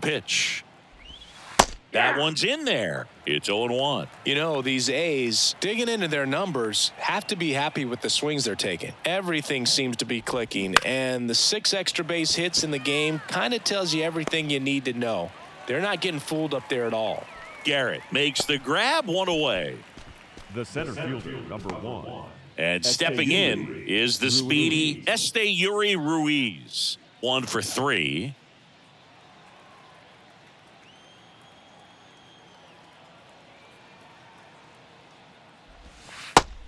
B: The pitch. That one's in there. It's 0-1.
A: You know, these A's, digging into their numbers, have to be happy with the swings they're taking. Everything seems to be clicking, and the 6 extra base hits in the game kind of tells you everything you need to know. They're not getting fooled up there at all.
B: Garrett makes the grab, 1 away.
D: The center fielder, number 1.
B: And stepping in is the speedy Esteury Ruiz. 1 for 3.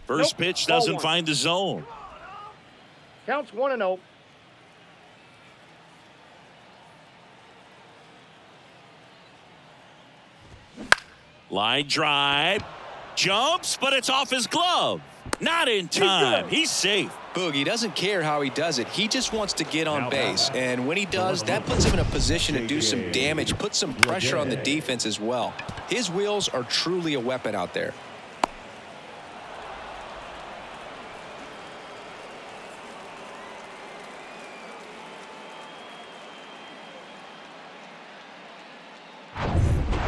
B: First pitch doesn't find the zone.
C: Counts 1-0.
B: Line drive. Jumps, but it's off his glove. Not in time. He's safe.
A: Boogie doesn't care how he does it. He just wants to get on base. And when he does, that puts him in a position to do some damage, put some pressure on the defense as well. His wheels are truly a weapon out there.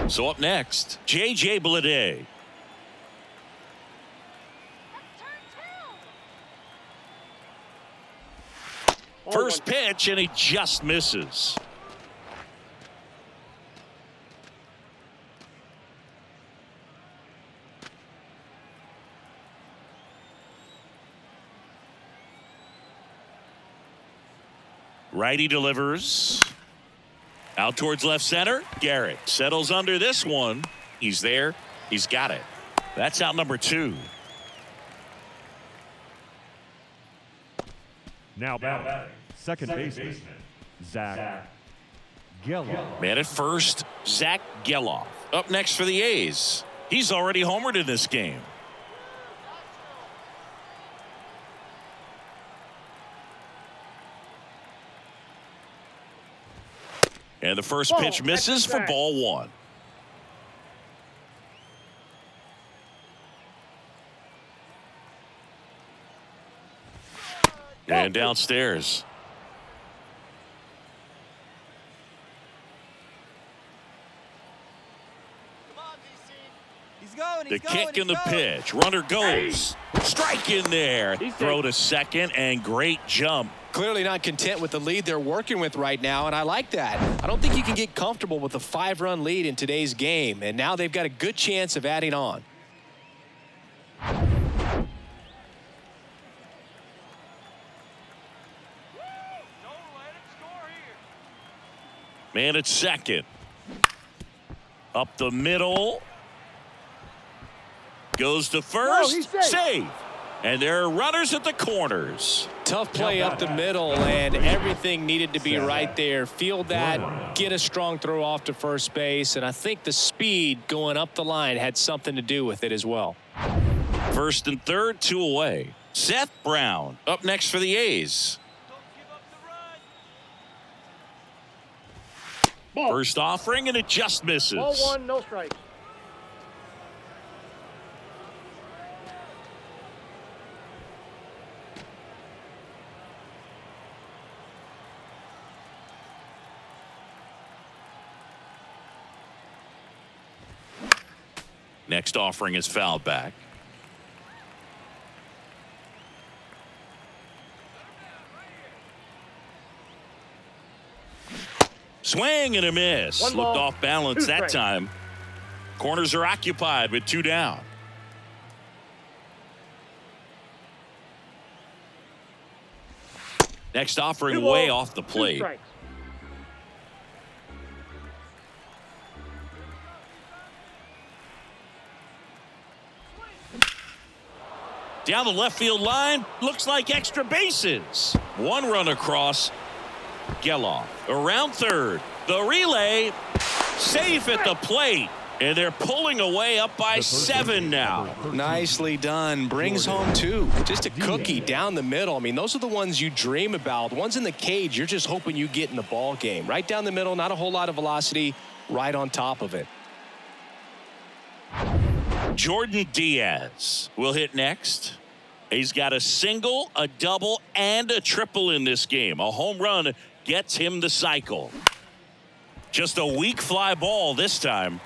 B: So up next, J.J. Bleday. First pitch, and he just misses. Righty delivers. Out towards left center. Garrett settles under this one. He's there. He's got it. That's out number 2.
D: Now batting, second baseman, Zach Geloff.
B: Man at first, Zach Geloff. Up next for the A's. He's already homered in this game. And the first pitch misses for ball 1. And downstairs. The kick and the pitch. Runner goes. Strike in there. Throw to second and great jump.
A: Clearly not content with the lead they're working with right now, and I like that. I don't think you can get comfortable with a 5-run lead in today's game, and now they've got a good chance of adding on.
B: Man at second. Up the middle. Goes to first. Save. And there are runners at the corners.
A: Tough play up the middle, and everything needed to be right there. Field that, get a strong throw off to first base, and I think the speed going up the line had something to do with it as well.
B: First and third, 2 away. Seth Brown up next for the A's. First offering, and it just misses.
C: Ball 1, no strikes.
B: Next offering is fouled back. Swing and a miss.
C: One
B: Looked
C: ball,
B: off balance
C: 2
B: that
C: strikes.
B: time. Corners are occupied with 2 down. Next offering
C: 2
B: way
C: balls,
B: off the
C: 2
B: plate.
C: strikes.
B: Down the left field line, looks like extra bases. 1 run across. Geloff around third. The relay, safe at the plate. And they're pulling away up by 7 now.
A: Nicely done. Brings home 2. Just a cookie down the middle. I mean, those are the ones you dream about. The ones in the cage, you're just hoping you get in the ball game. Right down the middle, not a whole lot of velocity, right on top of it.
B: Jordan Diaz will hit next. He's got a single, a double, and a triple in this game. A home run gets him the cycle. Just a weak fly ball this time.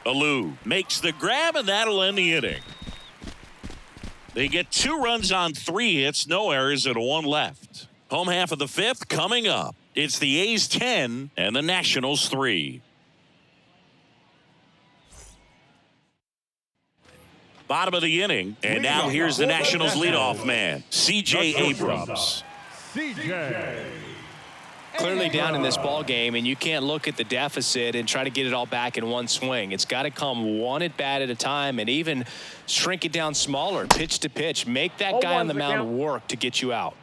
B: Alou makes the grab, and that'll end the inning. They get 2 runs on 3 hits, no errors, and 1 left. Home half of the 5th coming up. It's the A's 10 and the Nationals 3. Bottom of the inning, and now here's the Nationals leadoff man, C.J. Abrams.
D: CJ.
A: Clearly down in this ball game, and you can't look at the deficit and try to get it all back in one swing. It's got to come one at bat at a time, and even shrink it down smaller, pitch to pitch. Make that guy on the mound work to get you out.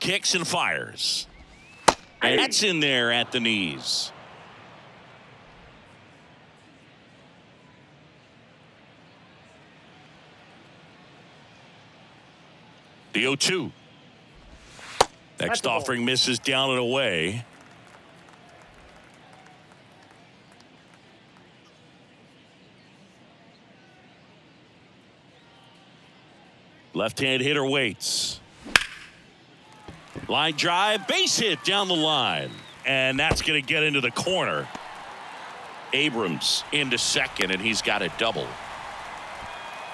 B: Kicks and fires. And that's in there at the knees. The 0-2. Next offering misses down and away. Left-hand hitter waits. Line drive, base hit down the line. And that's going to get into the corner. Abrams into second, and he's got a double.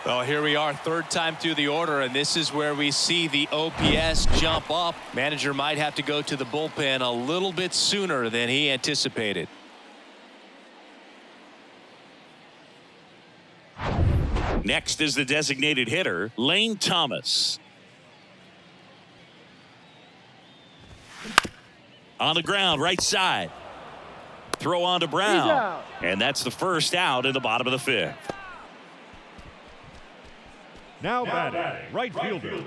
A: Well, here we are, 3rd time through the order, and this is where we see the OPS jump up. Manager might have to go to the bullpen a little bit sooner than he anticipated.
B: Next is the designated hitter, Lane Thomas. On the ground, right side. Throw on to Brown. And that's the first out in the bottom of the 5th.
D: Now batting, right fielder,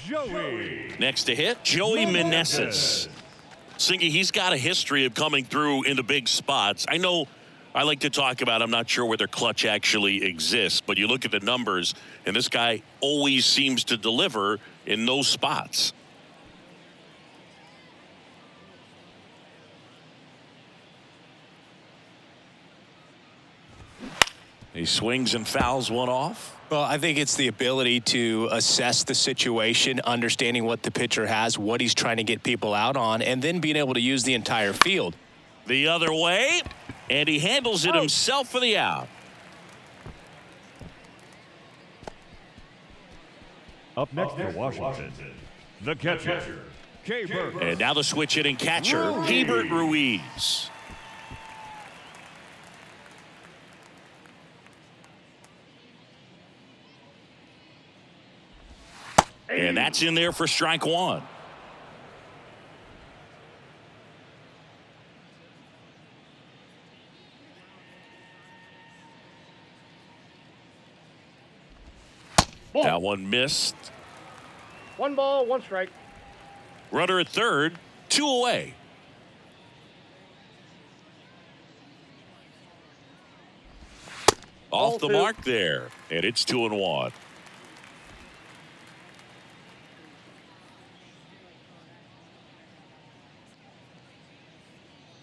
D: Joey.
B: Next to hit, Joey Meneses. Singy, he's got a history of coming through into big spots. I know I like to talk about, I'm not sure whether clutch actually exists, but you look at the numbers, and this guy always seems to deliver in those spots. He swings and fouls one off.
A: Well, I think it's the ability to assess the situation, understanding what the pitcher has, what he's trying to get people out on, and then being able to use the entire field.
B: The other way, and he handles it himself for the out.
D: Up next for Washington, the catcher, K-Bert.
B: And now the switch hitting catcher, Keibert Ruiz. And that's in there for strike 1. That one missed.
C: 1 ball, 1 strike.
B: Runner at third, 2 away. Off the mark there, and it's 2-1.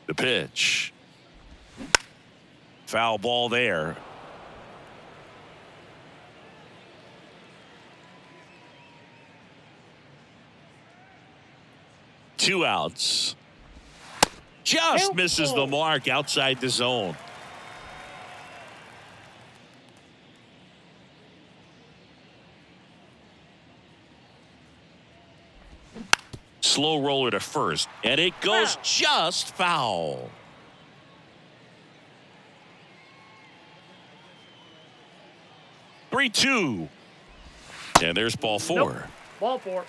B: The pitch. Foul ball there. Two outs. Just misses the mark outside the zone. Slow roller to first, and it goes just foul. Three-two, and there's ball 4.
C: Nope. Ball 4.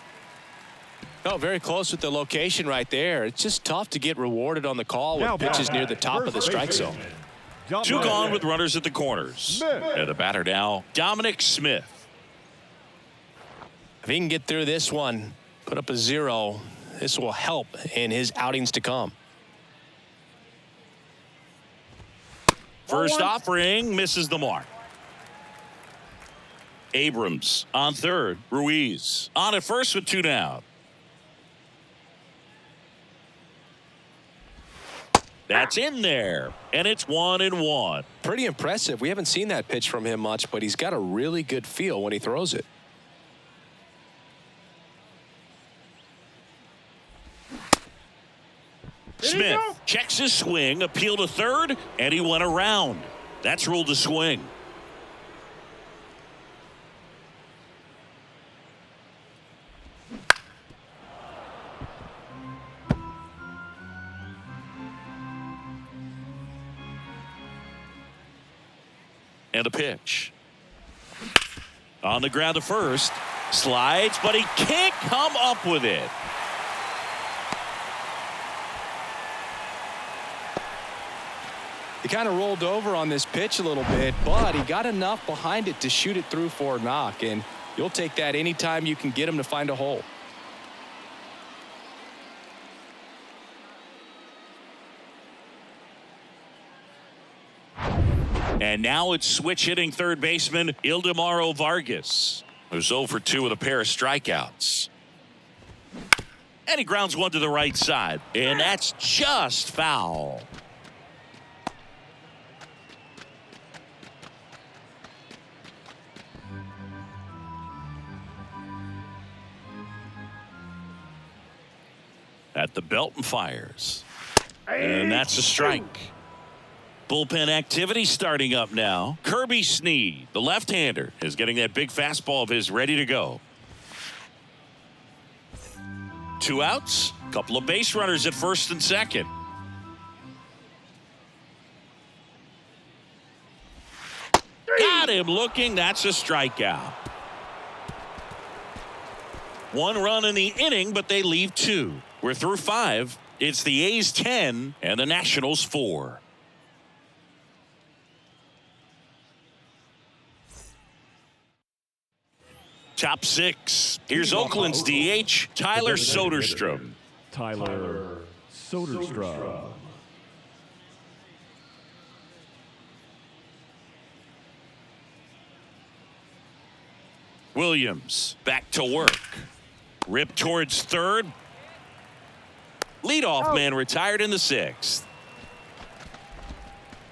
A: Oh, very close with the location right there. It's just tough to get rewarded on the call with pitches near the top of the strike zone.
B: 2 gone with runners at the corners. And the batter now, Dominic Smith.
A: If he can get through this one, put up a 0, this will help in his outings to come.
B: First offering misses the mark. Abrams on third. Ruiz on at first with 2 down. That's in there, and it's 1-1.
A: Pretty impressive. We haven't seen that pitch from him much, but he's got a really good feel when he throws it.
B: Smith checks his swing, appeal to third, and he went around. That's ruled a swing. And a pitch. On the ground to first. Slides, but he can't come up with it.
A: He kind of rolled over on this pitch a little bit, but he got enough behind it to shoot it through for a knock, and you'll take that anytime you can get him to find a hole.
B: And now it's switch hitting third baseman Ildemaro Vargas, who's 0 for 2 with a pair of strikeouts. And he grounds one to the right side, and that's just foul. At the belt and fires. And that's a strike. Bullpen activity starting up now. Kirby Snead, the left-hander, is getting that big fastball of his ready to go. 2 outs, couple of base runners at first and second. Got him looking. That's a strikeout. 1 run in the inning, but they leave 2. We're through 5. It's the A's 10 and the Nationals 4. Top 6. Here's Oakland's DH, Tyler Soderstrom.
D: Tyler Soderstrom.
B: Williams back to work. Rip towards third. Leadoff man retired in the 6th.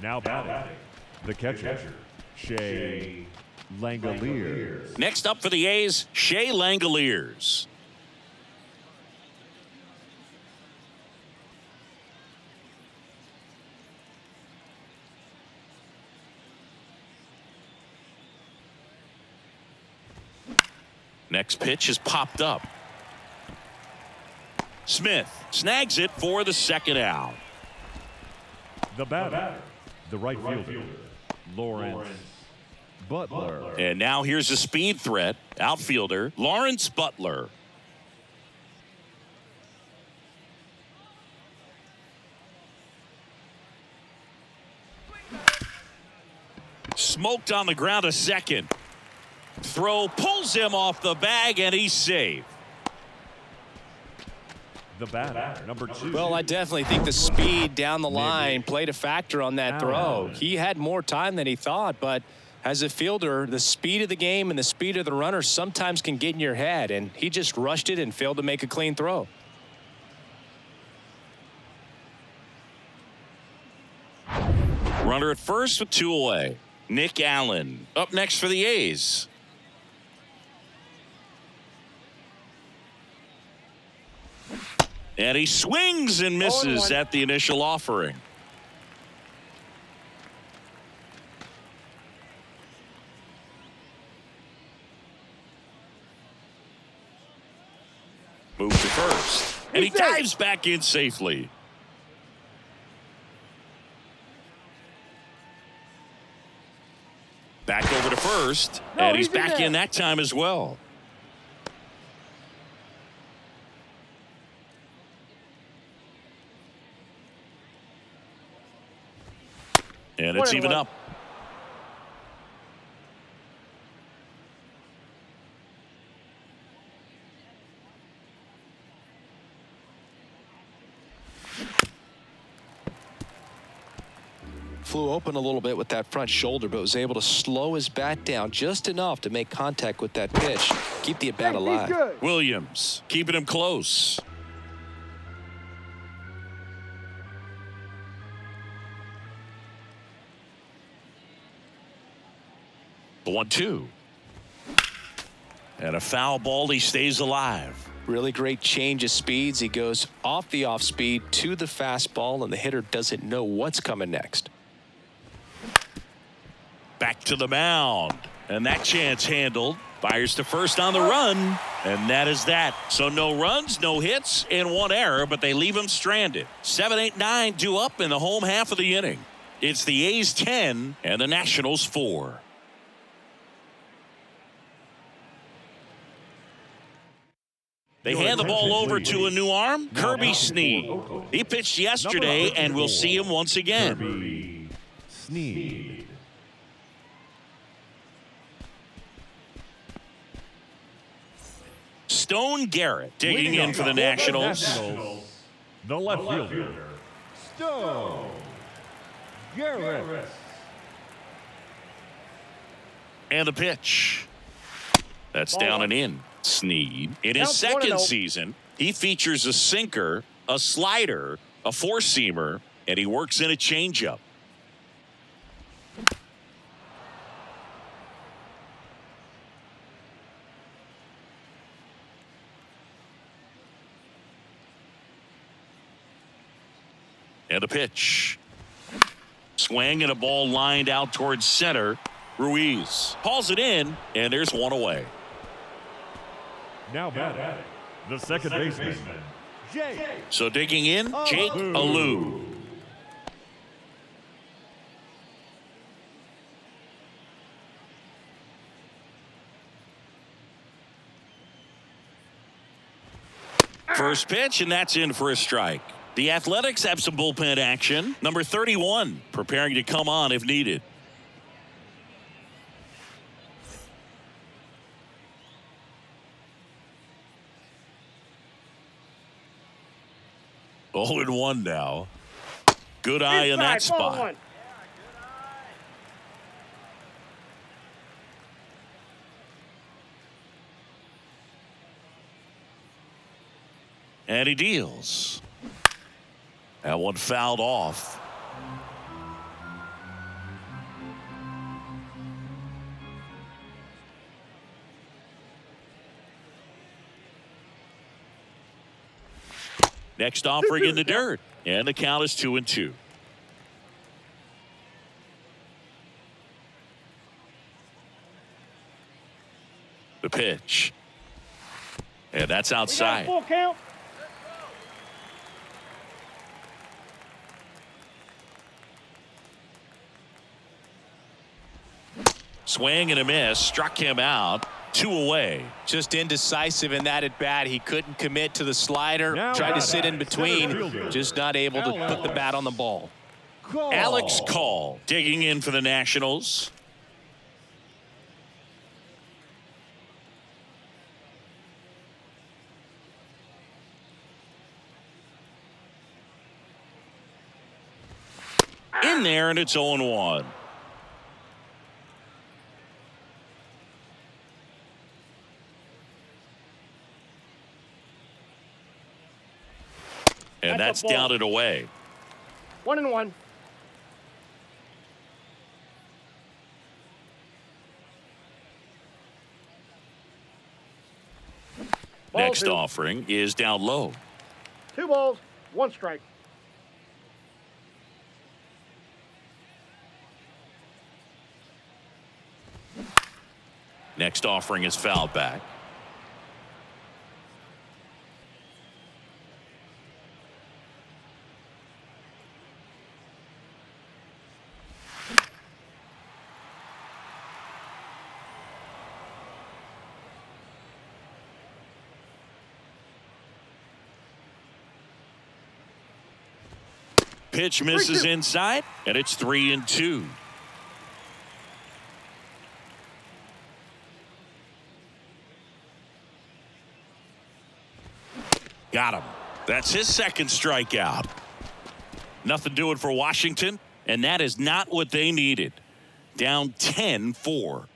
D: Now batting, the catcher, Shea Langoliers.
B: Next up for the A's, Shea Langoliers. Next pitch is popped up. Smith snags it for the 2nd out.
D: The batter, the right fielder, Lawrence Butler.
B: And now here's a speed threat, outfielder Lawrence Butler. Smoked on the ground to second. Throw pulls him off the bag, and he's safe.
D: The batter, number 2.
A: Well, I definitely think the speed down the line played a factor on that throw. He had more time than he thought, but as a fielder, the speed of the game and the speed of the runner sometimes can get in your head, and he just rushed it and failed to make a clean throw.
B: Runner at first with 2 away. Nick Allen up next for the A's. And he swings and misses at the initial offering. Move to first. And he dives back in safely. Back over to first. And he's back in that time as well. And it's even up.
A: Flew open a little bit with that front shoulder, but was able to slow his bat down just enough to make contact with that pitch. Keep the at-bat alive.
B: Williams keeping him close. The 1-2. And a foul ball. He stays alive.
A: Really great change of speeds. He goes off the off speed to the fastball, and the hitter doesn't know what's coming next.
B: Back to the mound. And that chance handled. Fires to first on the run. And that is that. So no runs, no hits, and one error, but they leave him stranded. 7, 8, 9 due up in the home half of the inning. It's the A's 10 and the Nationals 4. They hand the ball over to a new arm, Kirby Snead. He pitched yesterday, and we'll see him once again.
D: Kirby Snead.
B: Stone Garrett digging in for the Nationals.
D: The left fielder, Stone Garrett.
B: And the pitch. That's down and in. Snead, in his second season, he features a sinker, a slider, a four-seamer, and he works in a changeup. And a pitch. Swing and a ball lined out towards center. Ruiz hauls it in, and there's one away.
D: Now batting, the second baseman, Jake.
B: So digging in, Jake Alou. First pitch, and that's in for a strike. The Athletics have some bullpen action. Number 31 preparing to come on if needed. Oh, and 1 now. Good eye in that spot. And he deals. That one fouled off. Next offering in the dirt. And the count is 2-2. The pitch. And that's outside.
C: Full count.
B: Swing and a miss. Struck him out. 2 away.
A: Just indecisive in that at bat. He couldn't commit to the slider.
D: Now
A: Tried to sit in between.
D: fielder,
A: Just not able to put the bat on the ball.
B: Alex Call digging in for the Nationals. In there, and it's 0-1. And that's down and away.
C: 1-1.
B: Next
C: 2.
B: offering is down low.
C: 2 balls, 1 strike.
B: Next offering is fouled back. Pitch misses inside, and it's 3-2. Got him. That's his second strikeout. Nothing doing for Washington, and that is not what they needed. Down 10-4.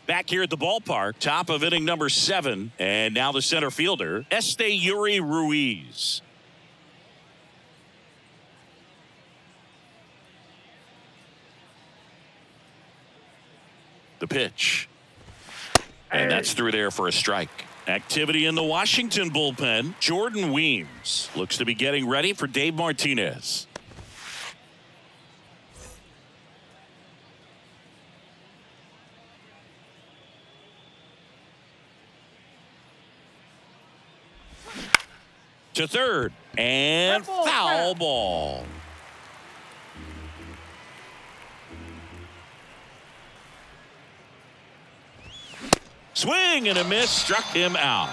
B: Back here at the ballpark, top of inning number 7, and now the center fielder, Esteury Ruiz. The pitch. And that's through there for a strike. Activity in the Washington bullpen. Jordan Weems looks to be getting ready for Dave Martinez. To third. And foul ball. Swing and a miss, struck him out.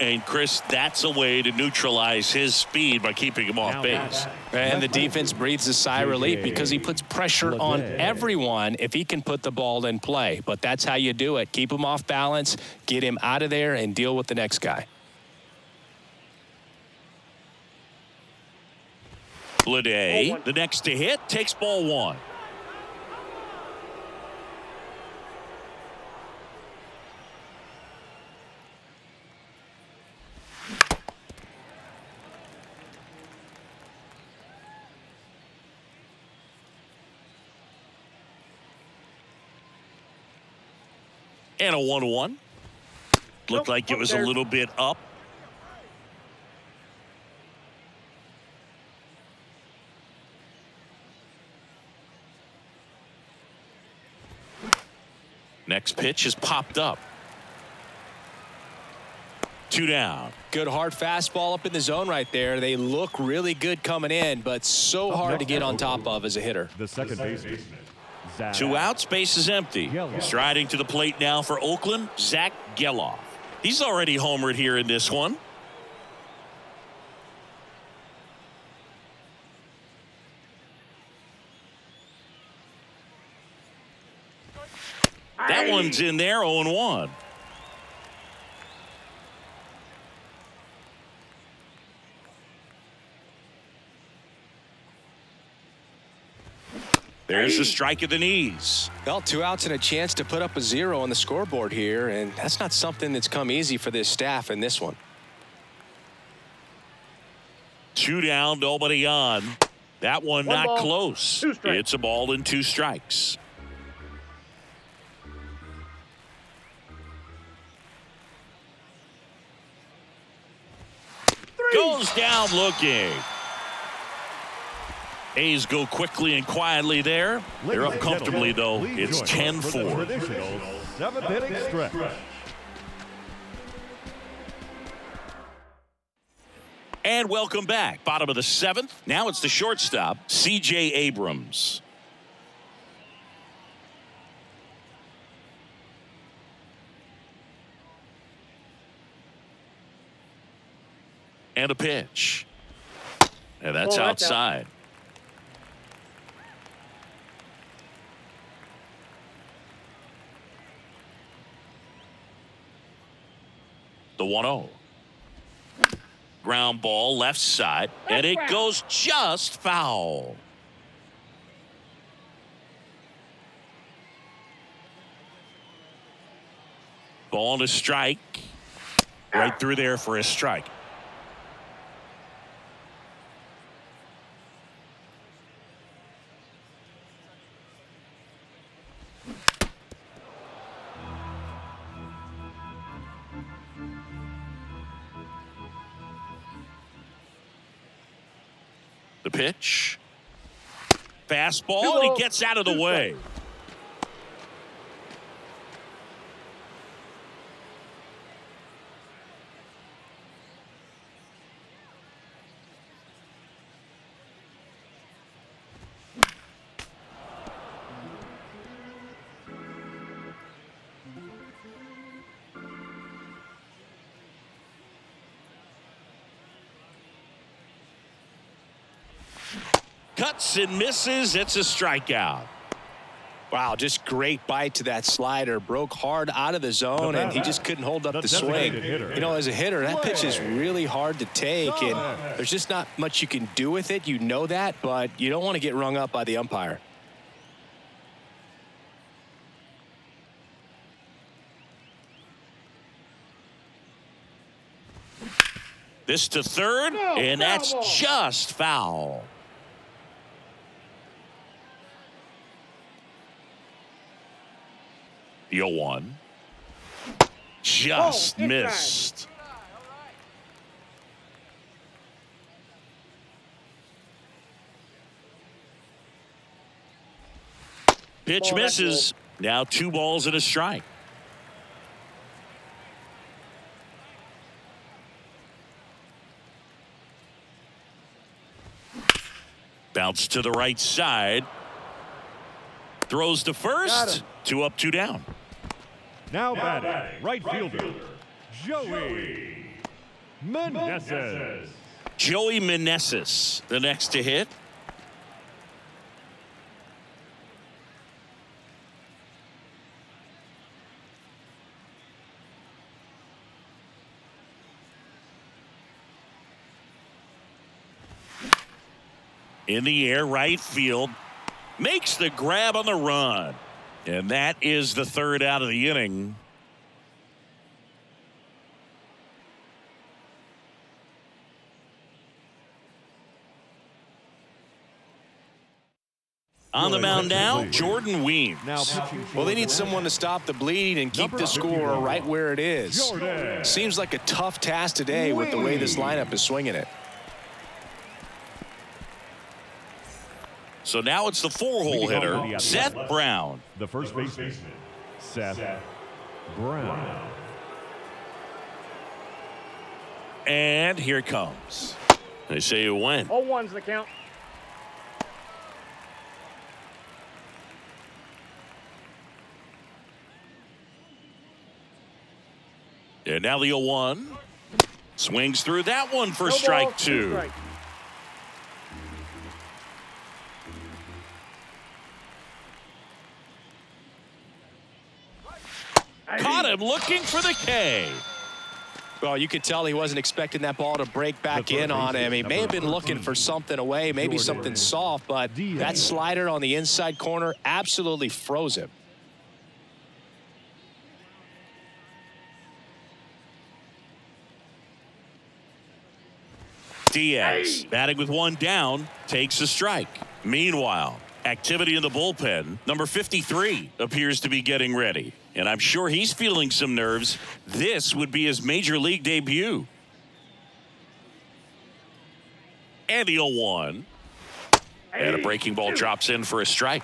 B: And Chris, that's a way to neutralize his speed by keeping him off base.
A: And the defense breathes a sigh of relief because he puts pressure on everyone if he can put the ball in play. But that's how you do it. Keep him off balance, get him out of there, and deal with the next guy.
B: Leday, the next to hit, takes ball one. And a 1-1. Looked like it was a little bit up. Next pitch is popped up. 2 down.
A: Good hard fastball up in the zone right there. They look really good coming in, but so hard to get on top of as a hitter.
D: The second baseman.
B: 2 outs, base is empty. Striding to the plate now for Oakland, Zach Geloff. He's already homered here in this one. That one's in there, 0-1. There's a strike at the knees.
A: Well, 2 outs and a chance to put up a 0 on the scoreboard here, and that's not something that's come easy for this staff in this one.
B: 2 down, nobody on. That one not
C: ball,
B: close.
C: 2 strikes.
B: It's a ball and 2 strikes. Goes down looking. A's go quickly and quietly there. They're up comfortably, though. It's 10-4.
D: Traditional 7th-inning stretch.
B: And welcome back. Bottom of the 7th. Now it's the shortstop, C.J. Abrams. And a pitch. And that's outside. The 1-0. Ground ball left side, and it goes just foul. Ball to strike. Right through there for a strike. The pitch. Fastball, and he gets out of the way. Cuts and misses. It's a strikeout.
A: Wow, just great bite to that slider. Broke hard out of the zone, and he just couldn't hold up the swing. You know, as a hitter, that pitch is really hard to take, and there's just not much you can do with it. You know that, but you don't want to get rung up by the umpire.
B: This to third, and that's just foul. The 0-1. Just
C: inside.
B: missed. Pitch
C: Ball, that's
B: misses. Now 2 balls and a strike. Bounce to the right side. Throws to
C: Got
B: first.
C: him.
B: 2 up, 2 down.
D: Now batting, right fielder, Joey Meneses.
B: Joey Meneses, the next to hit. In the air, right field. Makes the grab on the run. And that is the 3rd out of the inning. On the mound now, Jordan Weems.
D: Now pitching
A: Well, they need someone to stop the bleed and keep the score right where it is.
D: Jordan.
A: Seems like a tough task today with the way this lineup is swinging it.
B: So now it's the 4-hole hitter, Seth Brown.
D: the first baseman, Seth Brown.
B: And here it comes. They say it went.
C: 0-1's the count.
B: And now the 0-1. Swings through that one for
C: No ball,
B: strike
C: 2
B: 2.
C: strikes.
B: Caught him looking for the K.
A: Well, you could tell he wasn't expecting that ball to break back in on him. He may have been looking for something away, maybe something soft, but that slider on the inside corner absolutely froze him.
B: Diaz, batting with 1 down, takes a strike. Meanwhile, activity in the bullpen. Number 53 appears to be getting ready. And I'm sure he's feeling some nerves. This would be his major league debut. And the 0-1. And a breaking ball drops in for a strike.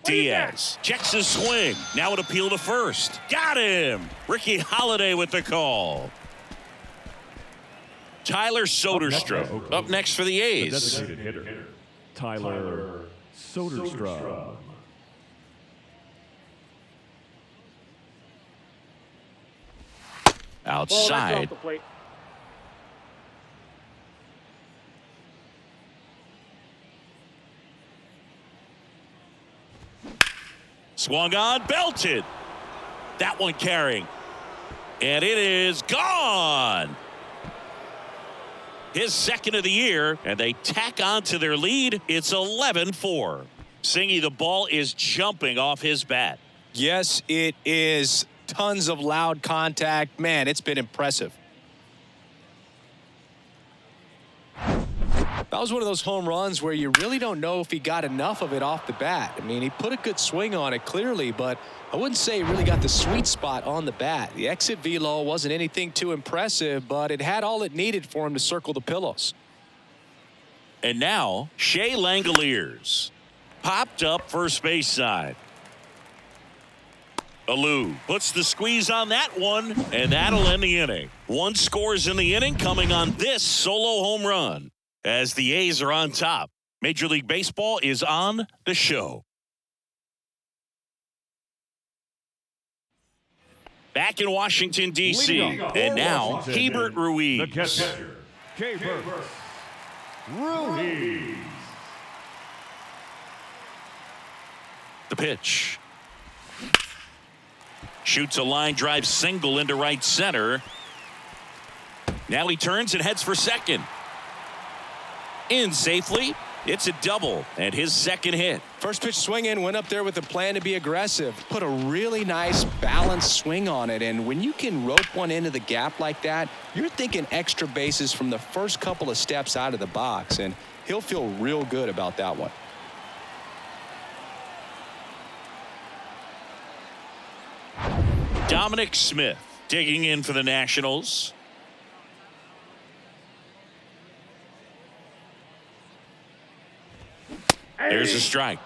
B: Diaz checks his swing. Now an appeal to first. Got him. Ricky Holiday with the call. Tyler Soderstrom up next for the
D: The
B: A's.
D: designated hitter, Tyler Soderstrom.
C: Ball, that's
B: Outside.
C: off the plate.
B: Swung on, belted. That one carrying. And it is gone. His second of the year, and they tack on to their lead. It's 11-4. Singy, the ball is jumping off his bat.
A: Yes, it is. Tons of loud contact. Man, it's been impressive. That was one of those home runs where you really don't know if he got enough of it off the bat. I mean, he put a good swing on it clearly, but I wouldn't say he really got the sweet spot on the bat. The exit velo wasn't anything too impressive, but it had all it needed for him to circle the pillows.
B: And now, Shea Langoliers popped up first base side. Alou puts the squeeze on that one, and that'll end the inning. 1 scores in the inning coming on this solo home run as the A's are on top. Major League Baseball is on the show. Back in Washington, D.C., and now Hebert
D: The
B: Ruiz.
D: catcher, Hebert Ruiz.
B: The pitch. Shoots a line drive single into right center. Now he turns and heads for second. In safely. It's a double and his second hit.
A: First pitch swing in, went up there with a plan to be aggressive. Put a really nice balanced swing on it. And when you can rope one into the gap like that, you're thinking extra bases from the first couple of steps out of the box. And he'll feel real good about that one.
B: Dominic Smith digging in for the Nationals. There's a strike.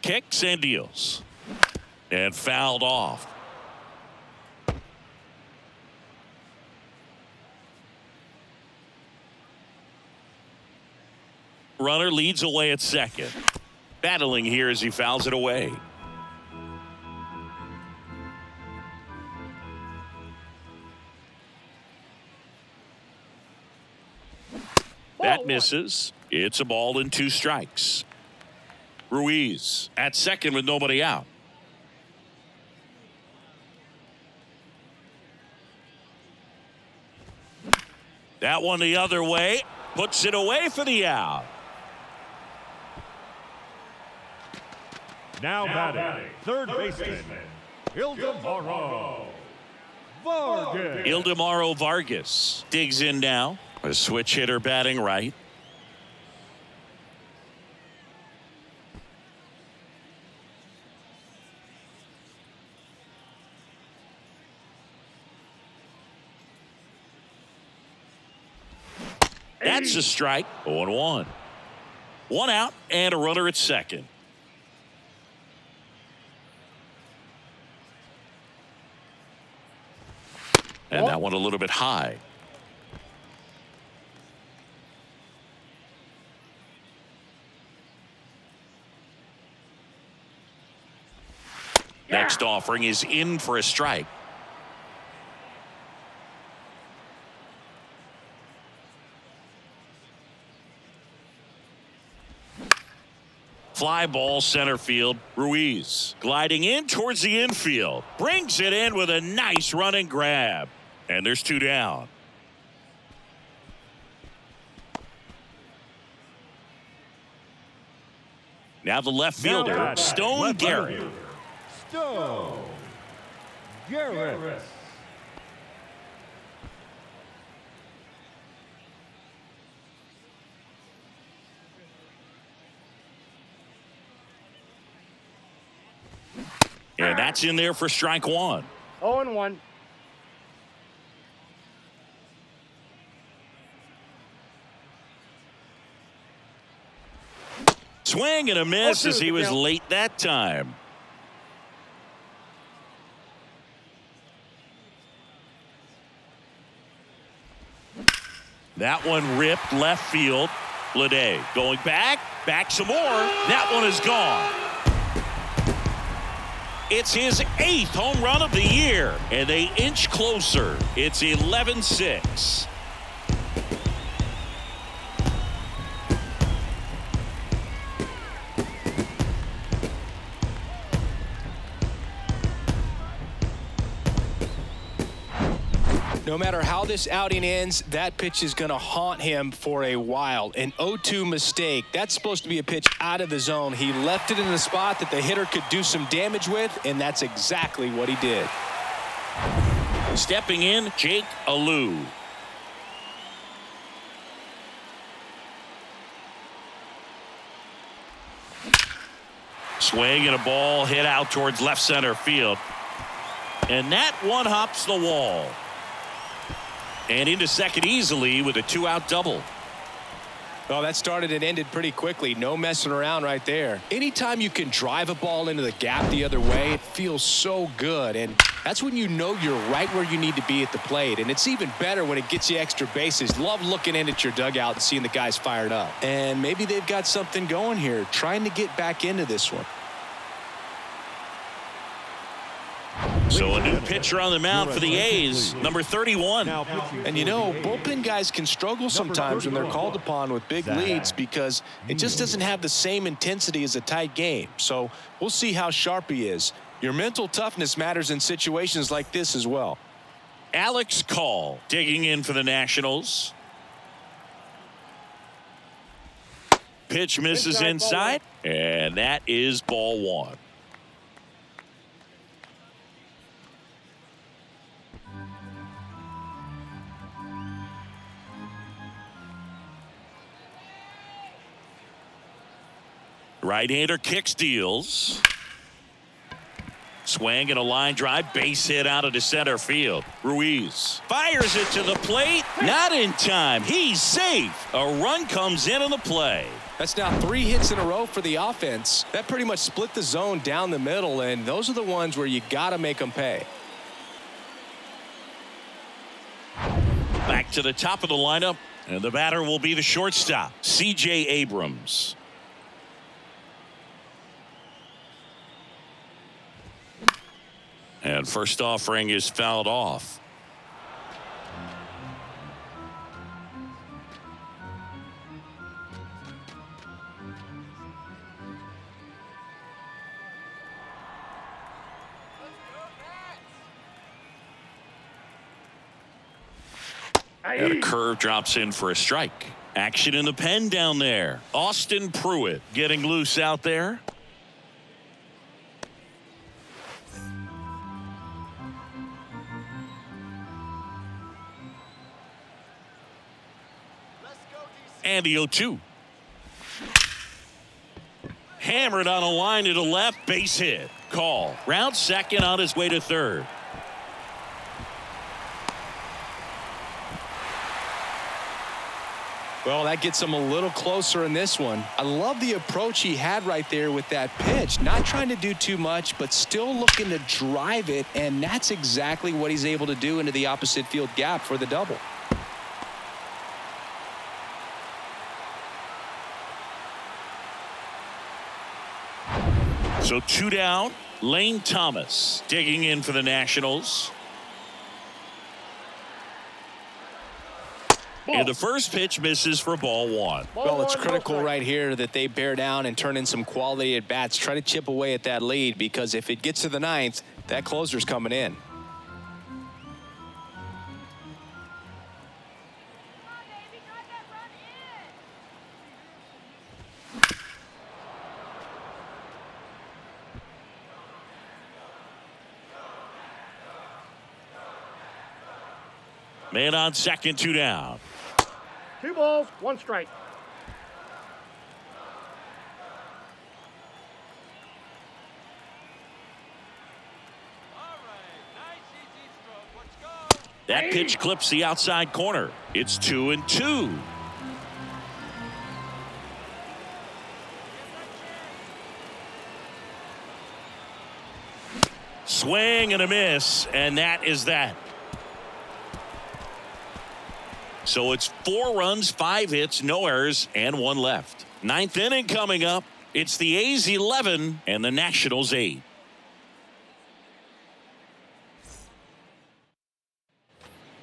B: Kicks and deals. And fouled off. Runner leads away at second. Battling here as he fouls it away. That misses. It's a ball and 2 strikes. Ruiz at second with nobody out. That one the other way. Puts it away for the out.
D: Now batting, third baseman, Ildemaro Vargas.
B: Ildemaro Vargas digs in now. A switch hitter batting right. That's a strike. 0-1. 1 out and a runner at second. And that one a little bit high. Next offering is in for a strike. Fly ball center field. Ruiz gliding in towards the infield. Brings it in with a nice running grab. And there's 2 down. Now the left fielder, Stone Garrett.
D: Stone Garrett.
B: And that's in there for strike 1.
C: 0-1.
B: Swing and a miss as he was late that time. That one ripped left field. Lede going back some more. That one is gone. It's his 8th home run of the year, and they inch closer. It's 11-6.
A: No matter how this outing ends, that pitch is going to haunt him for a while. An 0-2 mistake. That's supposed to be a pitch out of the zone. He left it in a spot that the hitter could do some damage with, and that's exactly what he did.
B: Stepping in, Jake Alou. Swing and a ball hit out towards left center field. And that one hops the wall. And into second easily with a 2-out double.
A: Well, that started and ended pretty quickly. No messing around right there. Anytime you can drive a ball into the gap the other way, it feels so good. And that's when you know you're right where you need to be at the plate. And it's even better when it gets you extra bases. Love looking in at your dugout and seeing the guys fired up. And maybe they've got something going here, trying to get back into this one.
B: So a new pitcher on the mound for the A's, number 31.
A: And you know, bullpen guys can struggle sometimes when they're called upon with big leads because it just doesn't have the same intensity as a tight game. So we'll see how sharp he is. Your mental toughness matters in situations like this as well.
B: Alex Call digging in for the Nationals. Pitch misses inside, and that is ball one. Right-hander kicks, deals. Swing and a line drive, base hit out into center field. Ruiz fires it to the plate. Not in time. He's safe. A run comes in on the play.
A: That's now 3 hits in a row for the offense. That pretty much split the zone down the middle, and those are the ones where you got to make them pay.
B: Back to the top of the lineup, and the batter will be the shortstop, C.J. Abrams. And first offering is fouled off. And a curve drops in for a strike. Action in the pen down there. Austin Pruitt getting loose out there. And the 0-2. Hammered on a line to the left, base hit. Call. Round second on his way to third.
A: Well, that gets him a little closer in this one. I love the approach he had right there with that pitch. Not trying to do too much, but still looking to drive it, and that's exactly what he's able to do into the opposite field gap for the double.
B: So 2 down. Lane Thomas digging in for the Nationals. And the first pitch misses for ball one.
A: Well, it's critical right here that they bear down and turn in some quality at bats. Try to chip away at that lead, because if it gets to the 9th, that closer's coming in.
B: Man on second, 2 down.
C: 2 balls, 1 strike.
B: That pitch clips the outside corner. It's 2-2. Swing and a miss, and that is that. So it's 4 runs, 5 hits, no errors, and 1 left. 9th inning coming up. It's the A's 11 and the Nationals 8.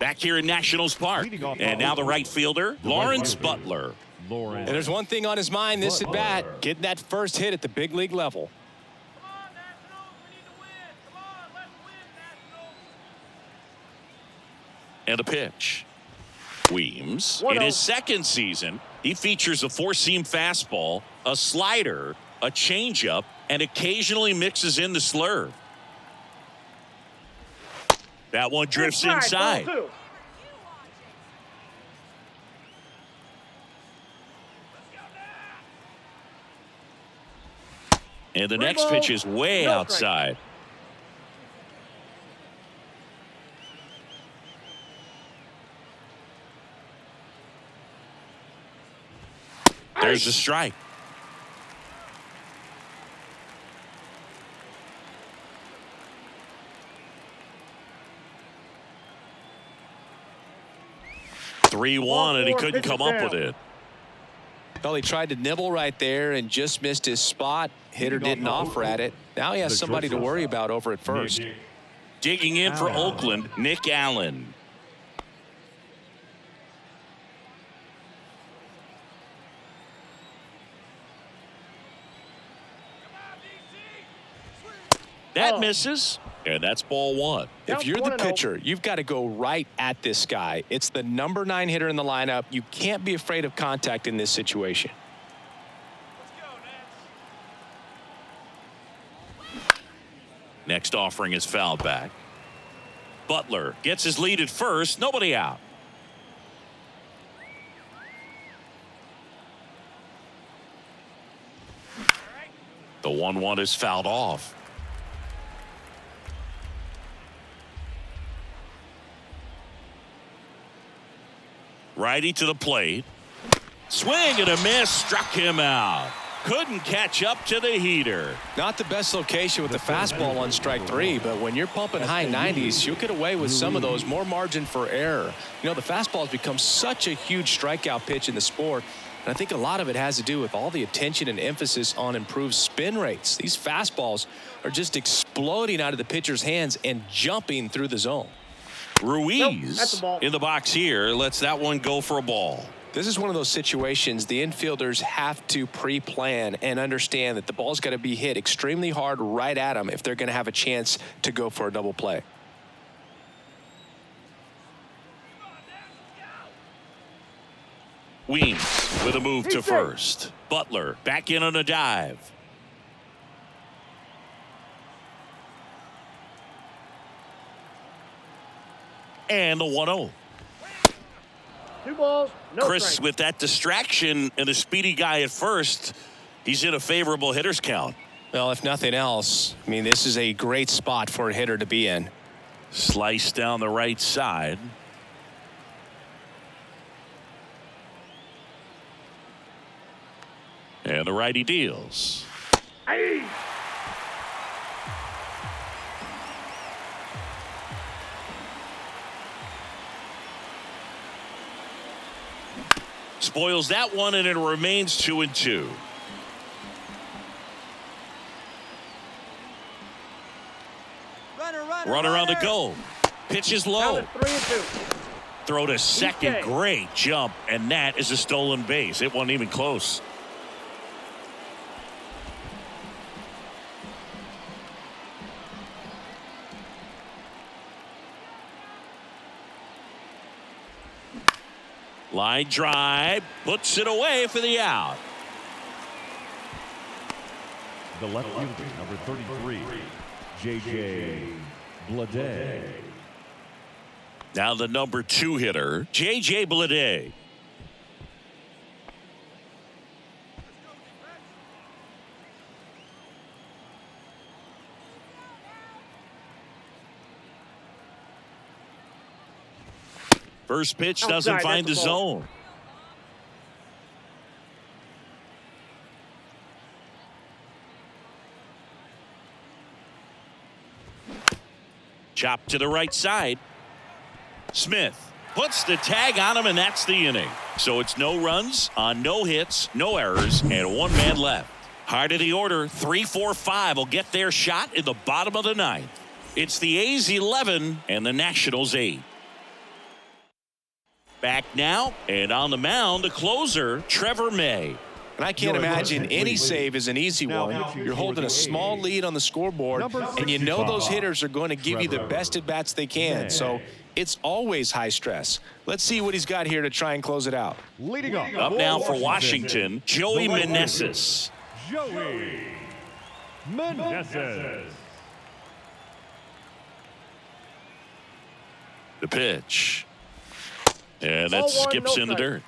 B: Back here in Nationals Park. And now the right fielder, Lawrence Butler.
A: And there's one thing on his mind this at bat, getting that first hit at the big league level.
E: Come on, Nationals. We need to win. Come on, let's win, Nationals.
B: And a pitch. Weems, in his second season, he features a 4-seam fastball, a slider, a changeup, and occasionally mixes in the slurve. That one drifts inside. And the next pitch is way outside. There's a strike. Three one, and he couldn't come up with it.
A: Well, he tried to nibble right there and just missed his spot. Hitter didn't offer at it. Now he has somebody to worry about over at first.
B: Digging in for Oakland, Nick Allen. That misses, and that's ball one.
A: If you're the pitcher, you've got to go right at this guy. It's the number 9 hitter in the lineup. You can't be afraid of contact in this situation.
B: Next offering is fouled back. Butler gets his lead at first. Nobody out. The 1-1 is fouled off. Righty to the plate. Swing and a miss. Struck him out. Couldn't catch up to the heater.
A: Not the best location with the fastball on strike 3, but when you're pumping high 90s, you'll get away with some of those. More margin for error. You know, the fastball has become such a huge strikeout pitch in the sport, and I think a lot of it has to do with all the attention and emphasis on improved spin rates. These fastballs are just exploding out of the pitcher's hands and jumping through the zone.
B: Ruiz in the box here lets that one go for a ball.
A: This is one of those situations the infielders have to pre-plan and understand that the ball's got to be hit extremely hard right at them if they're going to have a chance to go for a double play.
B: Weems with a move to first. Butler back in on a dive. And the 1-0.
C: 2 balls, no
B: Chris
C: strikes.
B: with that distraction and a speedy guy at first, he's in a favorable hitter's count.
A: Well, if nothing else, I mean, this is a great spot for a hitter to be in.
B: Slice down the right side. And the righty deals.
C: Hey.
B: Spoils that one, and it remains 2-2. Runner on the go. Pitch is low.
C: 3-2.
B: Throw to second.
C: Okay.
B: Great jump, and that is a stolen base. It wasn't even close. Line drive, puts it away for the out.
D: The left fielder, number 33, J.J. Bleday.
B: Now the number 2 hitter, J.J. Bleday. First pitch doesn't
C: Outside,
B: find the
C: that's a ball.
B: zone. Chop to the right side. Smith puts the tag on him, and that's the inning. So it's no runs on no hits, no errors, and 1 man left. Heart of the order, 3-4-5 will get their shot in the bottom of the 9th. It's the A's 11 and the Nationals 8. Back now, and on the mound, the closer, Trevor May.
A: And I can't imagine any save is an easy one. You're holding a small lead on the scoreboard, and you know those hitters are going to give you the best at-bats they can. So it's always high stress. Let's see what he's got here to try and close it out.
D: Leading up.
B: Up now for Washington, Joey Meneses.
D: Joey Meneses.
B: The pitch. And that
C: Ball one,
B: skips
C: no
B: in the
C: strike.
B: dirt.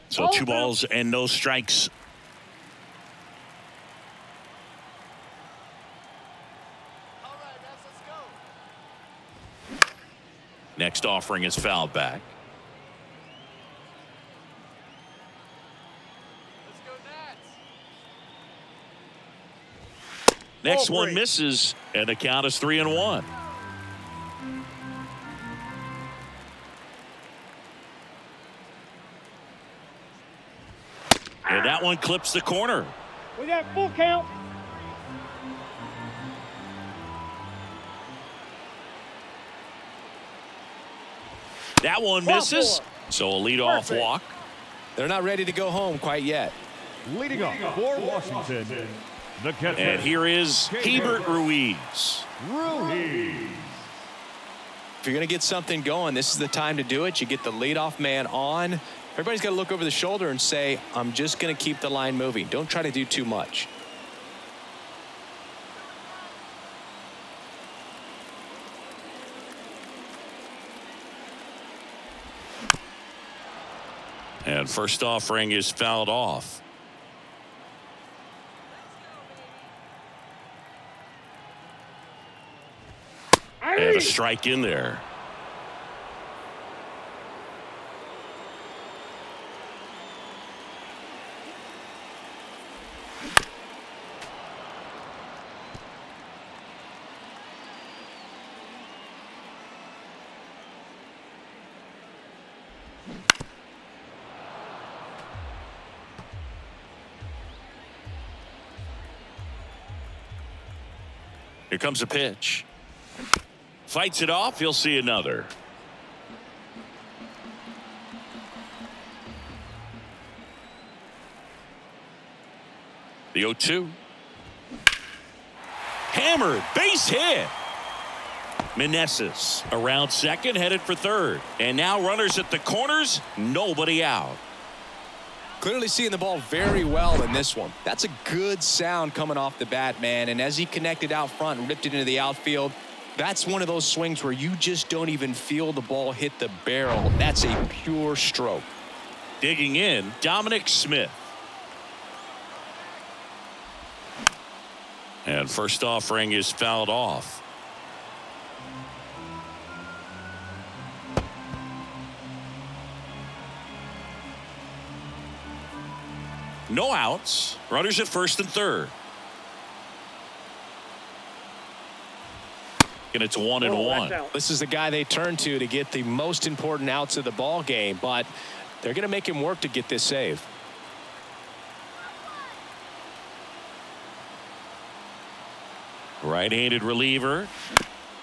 B: So
C: Ball
B: 2
C: two.
B: balls and no strikes. Next offering is fouled back. Next one misses, and the count is 3-1. And that one clips the corner.
C: We got full count.
B: That one misses.
C: Four.
B: So a leadoff
C: Perfect.
B: walk.
A: They're not ready to go home quite yet.
D: Leading off for Washington, the catcher.
B: And here is Hebert Ruiz.
D: Ruiz.
A: If you're going to get something going, this is the time to do it. You get the leadoff man on. Everybody's got to look over the shoulder and say, I'm just going to keep the line moving. Don't try to do too much.
B: And first offering is fouled off. And a strike in there. Here comes a pitch. Fights it off. He'll see another. The 0-2. Hammered. Base hit. Meneses around second, headed for third. And now runners at the corners. Nobody out.
A: Clearly seeing the ball very well in this one. That's a good sound coming off the bat, man. And as he connected out front and ripped it into the outfield, that's one of those swings where you just don't even feel the ball hit the barrel. That's a pure stroke.
B: Digging in, Dominic Smith. And first offering is fouled off. No outs. Runners at first and third. And it's 1-1.
A: This is the guy they turn to get the most important outs of the ball game, but they're going to make him work to get this save.
B: Right-handed reliever.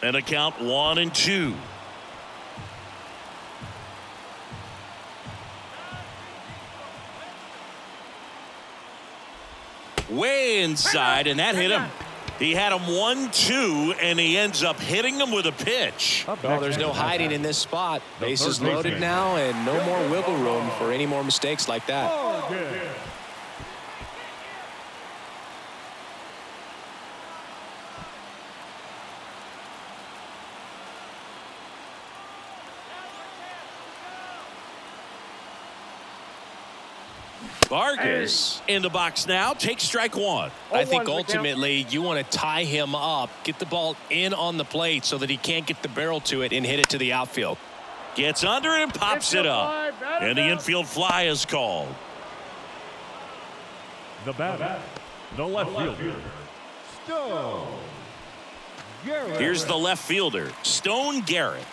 B: And a count 1-2. Way inside, and that hit him. He had him 1-2, and he ends up hitting him with a pitch.
A: Well, there's no hiding in this spot. Bases loaded now, and no more wiggle room for any more mistakes like that.
B: Vargas in the box now. Takes strike one.
A: I think ultimately you want to tie him up, get the ball in on the plate so that he can't get the barrel to it and hit it to the outfield.
B: Gets under and pops it up. And the infield fly is called.
D: The batter, the left fielder, Stone Garrett.
B: Here's the left fielder, Stone Garrett.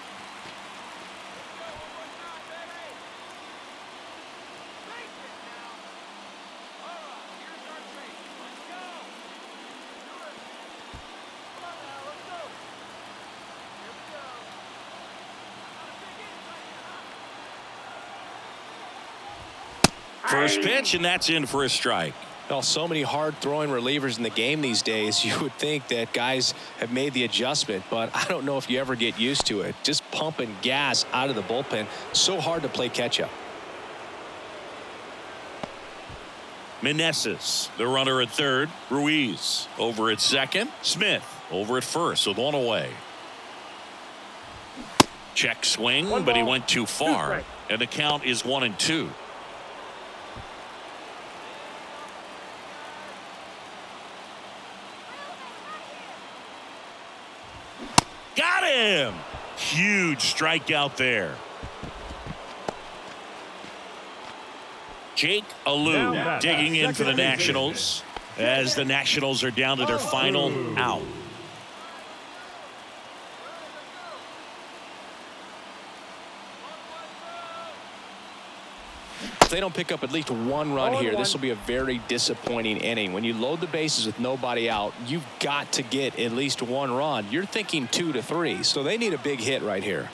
B: First pitch, and that's in for a strike.
A: Well, so many hard-throwing relievers in the game these days, you would think that guys have made the adjustment, but I don't know if you ever get used to it. Just pumping gas out of the bullpen, so hard to play catch-up.
B: Meneses, the runner at third. Ruiz over at second. Smith over at first with one away. Check swing, but he went too far. And the count is 1-2. Got him! Huge strikeout there. Jake Alou digging in for the Nationals as the Nationals are down to their final out.
A: if they don't pick up at least one run here, this will be a very disappointing inning. When you load the bases with nobody out, you've got to get at least one run. You're thinking 2 to 3, so they need a big hit right here.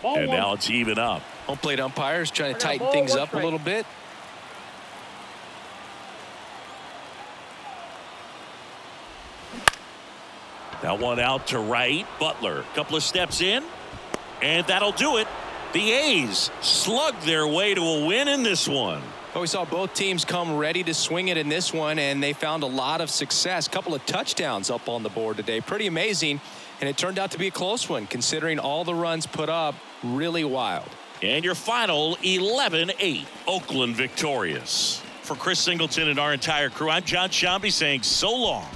B: And now it's even up.
A: Home plate umpires trying to tighten things up a little bit.
B: That one out to right. Butler, a couple of steps in, and that'll do it. The A's slugged their way to a win in this one.
A: Well, we saw both teams come ready to swing it in this one, and they found a lot of success. A couple of touchdowns up on the board today. Pretty amazing, and it turned out to be a close one, considering all the runs put up. Really wild.
B: And your final 11-8. Oakland victorious. For Chris Singleton and our entire crew, I'm John Shambi saying so long.